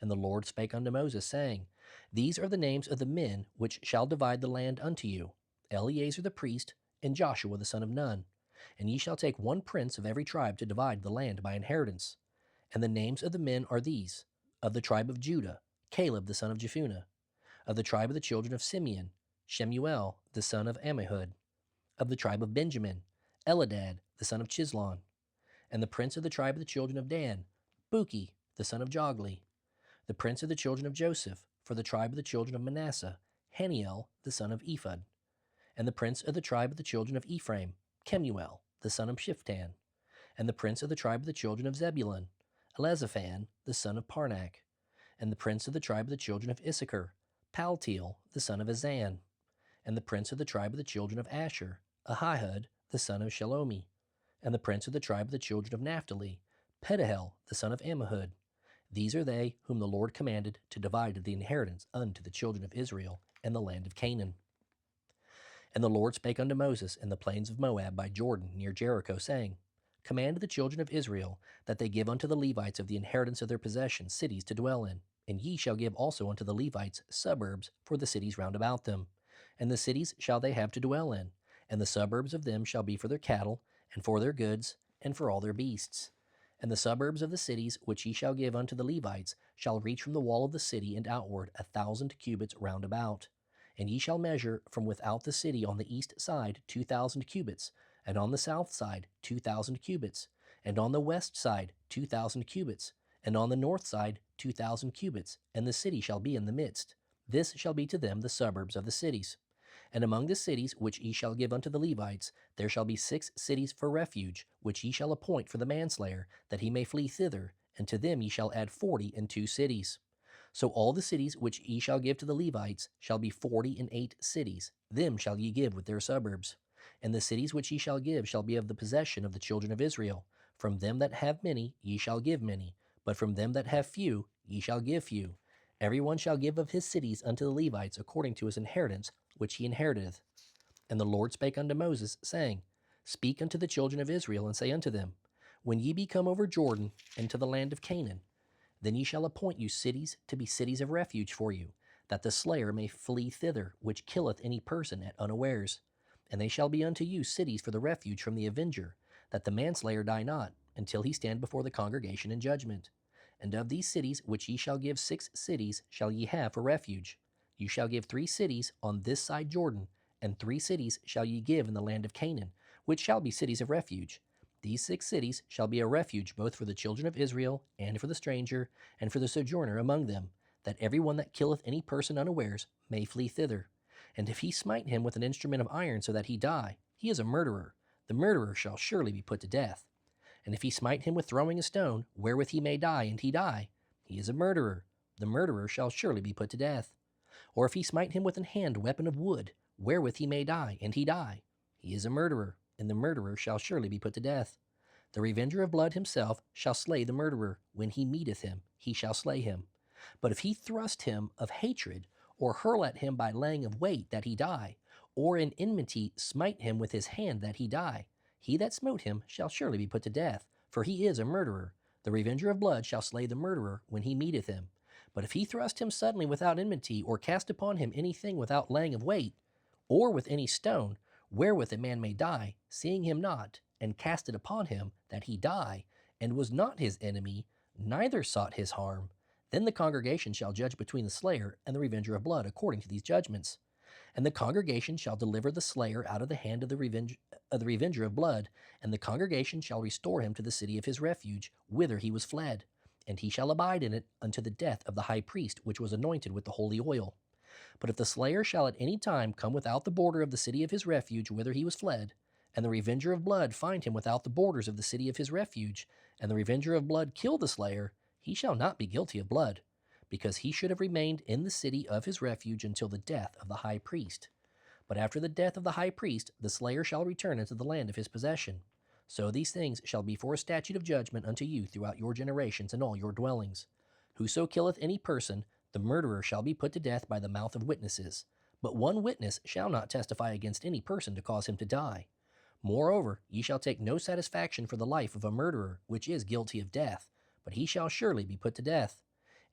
And the Lord spake unto Moses, saying, These are the names of the men which shall divide the land unto you, Eleazar the priest, and Joshua the son of Nun. And ye shall take 1 prince of every tribe to divide the land by inheritance. And the names of the men are these: of the tribe of Judah, Caleb the son of Jephunneh; of the tribe of the children of Simeon, Shemuel the son of Ammihud; of the tribe of Benjamin, Eladad the son of Chislon; and the prince of the tribe of the children of Dan, Buki the son of Jogli; the prince of the children of Joseph, for the tribe of the children of Manasseh, Haniel the son of Ephod; and the prince of the tribe of the children of Ephraim, Kemuel the son of Shiptan; and the prince of the tribe of the children of Zebulun, Elizaphan the son of Parnak; and the prince of the tribe of the children of Issachar, Paltiel the son of Azan; and the prince of the tribe of the children of Asher, Ahihud the son of Shelomi; and the prince of the tribe of the children of Naphtali, Pedahel the son of Ammihud. These are they whom the Lord commanded to divide the inheritance unto the children of Israel and the land of Canaan. And the Lord spake unto Moses in the plains of Moab by Jordan near Jericho, saying, Command the children of Israel that they give unto the Levites of the inheritance of their possession cities to dwell in, and ye shall give also unto the Levites suburbs for the cities round about them. And the cities shall they have to dwell in, and the suburbs of them shall be for their cattle, and for their goods, and for all their beasts. And the suburbs of the cities which ye shall give unto the Levites shall reach from the wall of the city and outward 1,000 cubits round about. And ye shall measure from without the city on the east side 2,000 cubits, and on the south side 2,000 cubits, and on the west side 2,000 cubits, and on the north side 2,000 cubits, and the city shall be in the midst. This shall be to them the suburbs of the cities. And among the cities which ye shall give unto the Levites, there shall be 6 cities for refuge, which ye shall appoint for the manslayer, that he may flee thither, and to them ye shall add 42 cities. So all the cities which ye shall give to the Levites shall be 48 cities, them shall ye give with their suburbs. And the cities which ye shall give shall be of the possession of the children of Israel. From them that have many ye shall give many, but from them that have few ye shall give few. Every one shall give of his cities unto the Levites according to his inheritance which he inheriteth. And the Lord spake unto Moses, saying, Speak unto the children of Israel, and say unto them, When ye be come over Jordan into the land of Canaan, then ye shall appoint you cities to be cities of refuge for you, that the slayer may flee thither, which killeth any person at unawares. And they shall be unto you cities for the refuge from the avenger, that the manslayer die not, until he stand before the congregation in judgment. And of these cities which ye shall give 6 cities shall ye have for refuge. You shall give 3 cities on this side Jordan, and 3 cities shall ye give in the land of Canaan, which shall be cities of refuge. These 6 cities shall be a refuge both for the children of Israel, and for the stranger, and for the sojourner among them, that every one that killeth any person unawares may flee thither. And if he smite him with an instrument of iron so that he die, he is a murderer. The murderer shall surely be put to death. And if he smite him with throwing a stone, wherewith he may die, and he die, he is a murderer. The murderer shall surely be put to death. Or if he smite him with an hand weapon of wood, wherewith he may die, and he die, he is a murderer, and the murderer shall surely be put to death. The revenger of blood himself shall slay the murderer. When he meeteth him, he shall slay him. But if he thrust him of hatred, or hurl at him by laying of weight that he die, or in enmity smite him with his hand that he die, he that smote him shall surely be put to death, for he is a murderer. The revenger of blood shall slay the murderer when he meeteth him. But if he thrust him suddenly without enmity, or cast upon him anything without laying of weight, or with any stone, wherewith a man may die, seeing him not, and cast it upon him, that he die, and was not his enemy, neither sought his harm, then the congregation shall judge between the slayer and the revenger of blood according to these judgments. And the congregation shall deliver the slayer out of the hand of the revenger of blood, and the congregation shall restore him to the city of his refuge, whither he was fled. And he shall abide in it unto the death of the high priest, which was anointed with the holy oil. But if the slayer shall at any time come without the border of the city of his refuge, whither he was fled, and the revenger of blood find him without the borders of the city of his refuge, and the revenger of blood kill the slayer, he shall not be guilty of blood, because he should have remained in the city of his refuge until the death of the high priest. But after the death of the high priest, the slayer shall return into the land of his possession. So these things shall be for a statute of judgment unto you throughout your generations in all your dwellings. Whoso killeth any person, the murderer shall be put to death by the mouth of witnesses. But one witness shall not testify against any person to cause him to die. Moreover, ye shall take no satisfaction for the life of a murderer, which is guilty of death, but he shall surely be put to death.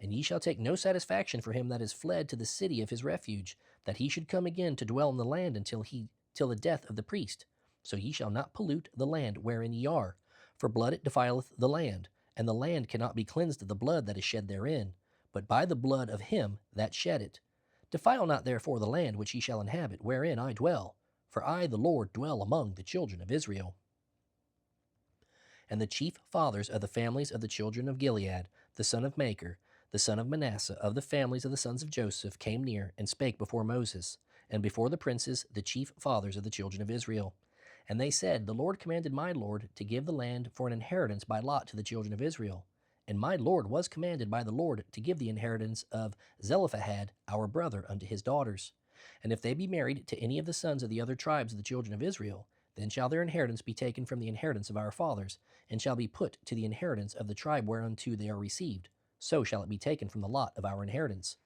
And ye shall take no satisfaction for him that is fled to the city of his refuge, that he should come again to dwell in the land until the death of the priest. So ye shall not pollute the land wherein ye are, for blood it defileth the land, and the land cannot be cleansed of the blood that is shed therein, but by the blood of him that shed it. Defile not therefore the land which ye shall inhabit, wherein I dwell, for I the Lord dwell among the children of Israel. And the chief fathers of the families of the children of Gilead, the son of Machir, the son of Manasseh, of the families of the sons of Joseph, came near and spake before Moses, and before the princes, the chief fathers of the children of Israel. And they said, The Lord commanded my Lord to give the land for an inheritance by lot to the children of Israel. And my Lord was commanded by the Lord to give the inheritance of Zelophehad, our brother, unto his daughters. And if they be married to any of the sons of the other tribes of the children of Israel, Then shall their inheritance be taken from the inheritance of our fathers, and shall be put to the inheritance of the tribe whereunto they are received. So shall it be taken from the lot of our inheritance.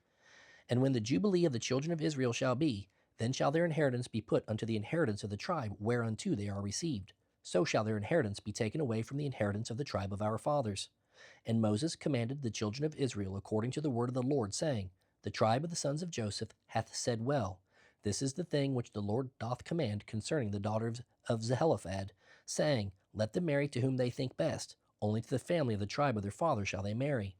And when the jubilee of the children of Israel shall be, then shall their inheritance be put unto the inheritance of the tribe whereunto they are received. So shall their inheritance be taken away from the inheritance of the tribe of our fathers. And Moses commanded the children of Israel according to the word of the Lord, saying, The tribe of the sons of Joseph hath said well, This is the thing which the Lord doth command concerning the daughters of Zelophehad, saying, Let them marry to whom they think best, only to the family of the tribe of their father shall they marry.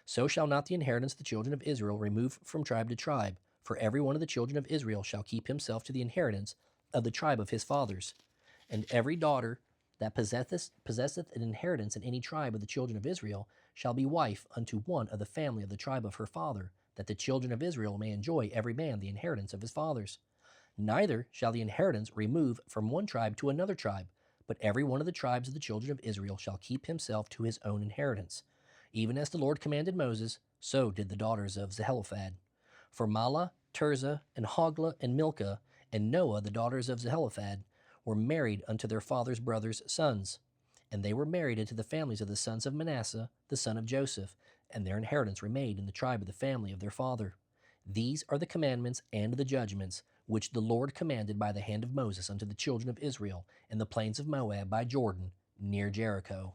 So shall not the inheritance of the children of Israel remove from tribe to tribe, for every one of the children of Israel shall keep himself to the inheritance of the tribe of his fathers. And every daughter that possesseth an inheritance in any tribe of the children of Israel shall be wife unto one of the family of the tribe of her father, that the children of Israel may enjoy every man the inheritance of his fathers. Neither shall the inheritance remove from one tribe to another tribe, but every one of the tribes of the children of Israel shall keep himself to his own inheritance. Even as the Lord commanded Moses, so did the daughters of Zelophehad. For Mahlah, Tirzah, and Hoglah, and Milcah, and Noah, the daughters of Zelophehad, were married unto their father's brothers' sons. And they were married into the families of the sons of Manasseh, the son of Joseph, and their inheritance remained in the tribe of the family of their father. These are the commandments and the judgments which the Lord commanded by the hand of Moses unto the children of Israel in the plains of Moab by Jordan, near Jericho.